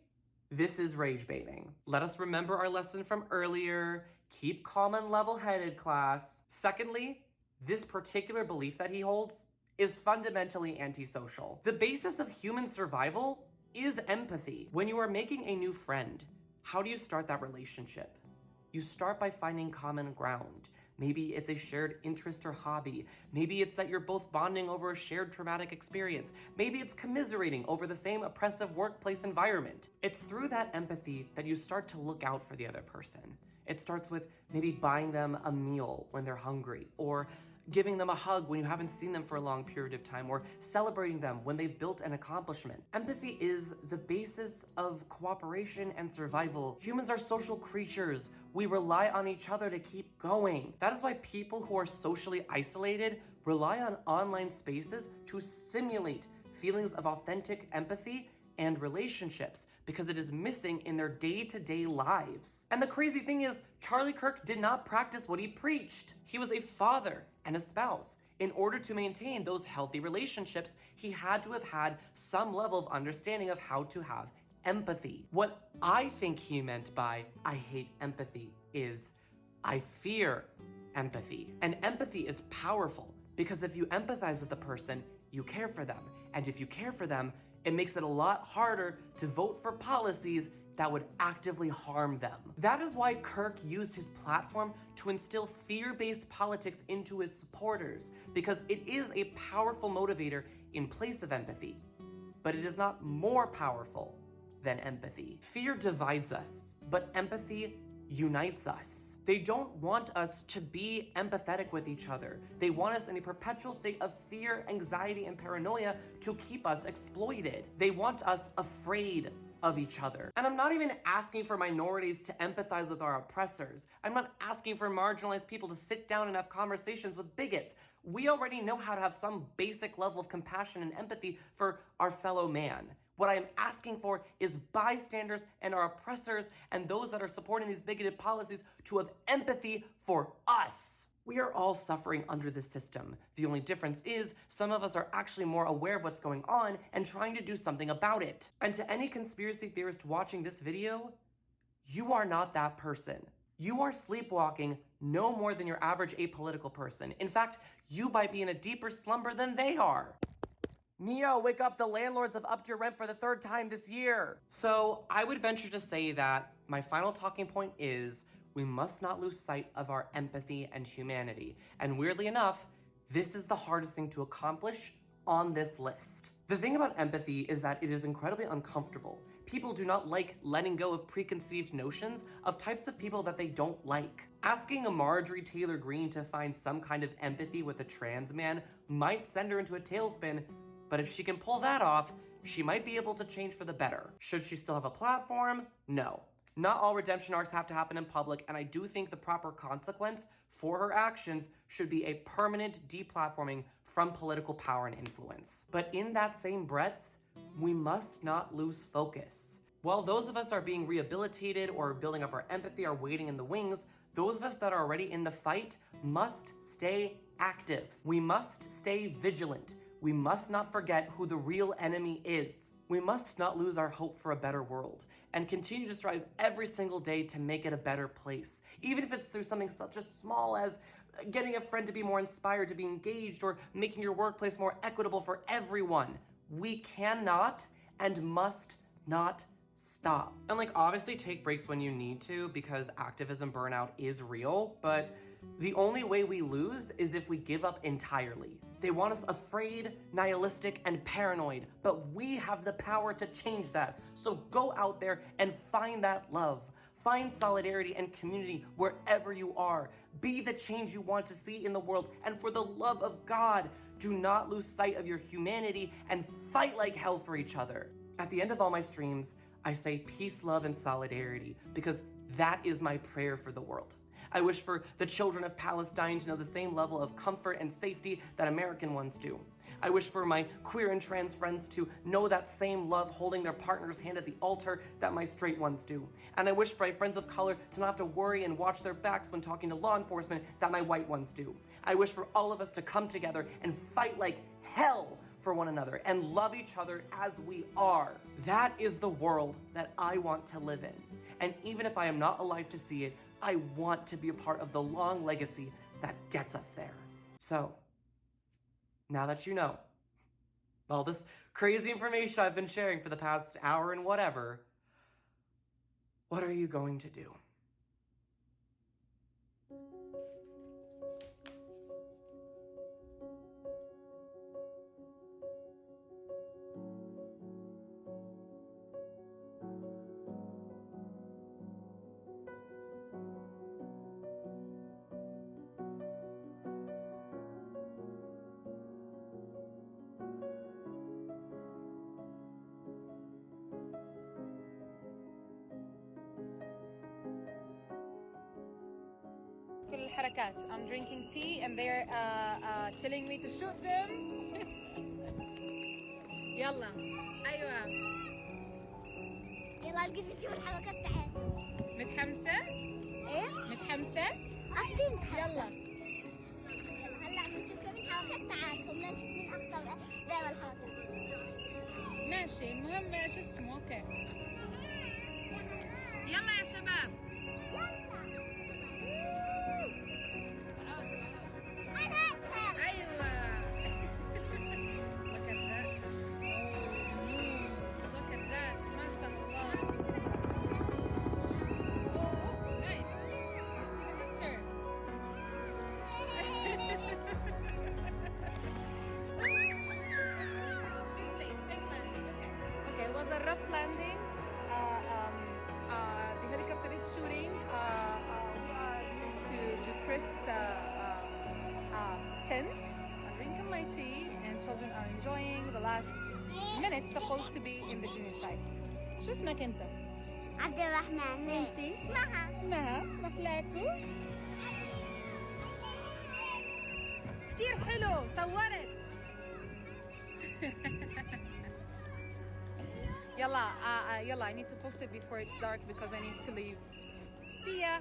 this is rage baiting. Let us remember our lesson from earlier. Keep calm and level-headed, class. Secondly, this particular belief that he holds is fundamentally antisocial. The basis of human survival is empathy. When you are making a new friend, how do you start that relationship? You start by finding common ground. Maybe it's a shared interest or hobby. Maybe it's that you're both bonding over a shared traumatic experience. Maybe it's commiserating over the same oppressive workplace environment. It's through that empathy that you start to look out for the other person. It starts with maybe buying them a meal when they're hungry, or giving them a hug when you haven't seen them for a long period of time, or celebrating them when they've built an accomplishment. Empathy is the basis of cooperation and survival. Humans are social creatures. We rely on each other to keep going. That is why people who are socially isolated rely on online spaces to simulate feelings of authentic empathy and relationships, because it is missing in their day-to-day lives. And the crazy thing is, Charlie Kirk did not practice what he preached. He was a father and a spouse. In order to maintain those healthy relationships, he had to have had some level of understanding of how to have empathy. What I think he meant by "I hate empathy" is "I fear empathy." And empathy is powerful, because if you empathize with a person, you care for them. And if you care for them, it makes it a lot harder to vote for policies that would actively harm them. That is why Kirk used his platform to instill fear-based politics into his supporters, because it is a powerful motivator in place of empathy. But it is not more powerful than empathy. Fear divides us, but empathy unites us. They don't want us to be empathetic with each other. They want us in a perpetual state of fear, anxiety, and paranoia to keep us exploited. They want us afraid of each other. And I'm not even asking for minorities to empathize with our oppressors. I'm not asking for marginalized people to sit down and have conversations with bigots. We already know how to have some basic level of compassion and empathy for our fellow man. What I am asking for is bystanders and our oppressors and those that are supporting these bigoted policies to have empathy for us. We are all suffering under this system. The only difference is some of us are actually more aware of what's going on and trying to do something about it. And to any conspiracy theorist watching this video, you are not that person. You are sleepwalking no more than your average apolitical person. In fact, you might be in a deeper slumber than they are. Neo, wake up, the landlords have upped your rent for the 3rd time this year. So I would venture to say that my final talking point is we must not lose sight of our empathy and humanity. And weirdly enough, this is the hardest thing to accomplish on this list. The thing about empathy is that it is incredibly uncomfortable. People do not like letting go of preconceived notions of types of people that they don't like. Asking a Marjorie Taylor Greene to find some kind of empathy with a trans man might send her into a tailspin, but if she can pull that off, she might be able to change for the better. Should she still have a platform? No. Not all redemption arcs have to happen in public, and I do think the proper consequence for her actions should be a permanent deplatforming from political power and influence. But in that same breath, we must not lose focus. While those of us are being rehabilitated or building up our empathy are waiting in the wings, those of us that are already in the fight must stay active. We must stay vigilant. We must not forget who the real enemy is. We must not lose our hope for a better world and continue to strive every single day to make it a better place, even if it's through something such as small as getting a friend to be more inspired to be engaged or making your workplace more equitable for everyone. We cannot and must not stop. And like, obviously take breaks when you need to because activism burnout is real, but the only way we lose is if we give up entirely. They want us afraid, nihilistic, and paranoid, but we have the power to change that. So go out there and find that love. Find solidarity and community wherever you are. Be the change you want to see in the world, and for the love of God, do not lose sight of your humanity and fight like hell for each other. At the end of all my streams, I say peace, love, and solidarity because that is my prayer for the world. I wish for the children of Palestine to know the same level of comfort and safety that American ones do. I wish for my queer and trans friends to know that same love holding their partner's hand at the altar that my straight ones do. And I wish for my friends of color to not have to worry and watch their backs when talking to law enforcement that my white ones do. I wish for all of us to come together and fight like hell for one another and love each other as we are. That is the world that I want to live in. And even if I am not alive to see it, I want to be a part of the long legacy that gets us there. So, now that you know all this crazy information I've been sharing for the past hour and whatever, what are you going to do? كل الحركات. I'm drinking tea and they're telling me to shoot them. يلا أيوة. يلا القيت نشوف الحركات تعال. متحمسة؟ إيه؟ متحمسة؟ أكيد متحمسة. يلا. هلا بنشوف كيف الحركات تعال. خلينا نشوف مين أكثر دايما الحركات. ماشي المهم شو اسمه اوكي. يلا يا شباب. It was a rough landing. The helicopter is shooting. We are to the press tent. I'm drinking my tea, and children are enjoying the last minutes supposed to be in the genocide. شو اسمك أنت؟ عبد الرحمن. أنتي؟ مها. محلاكو؟ كتير حلو. صورت. يلا I need to post it before it's dark because I need to leave. See ya.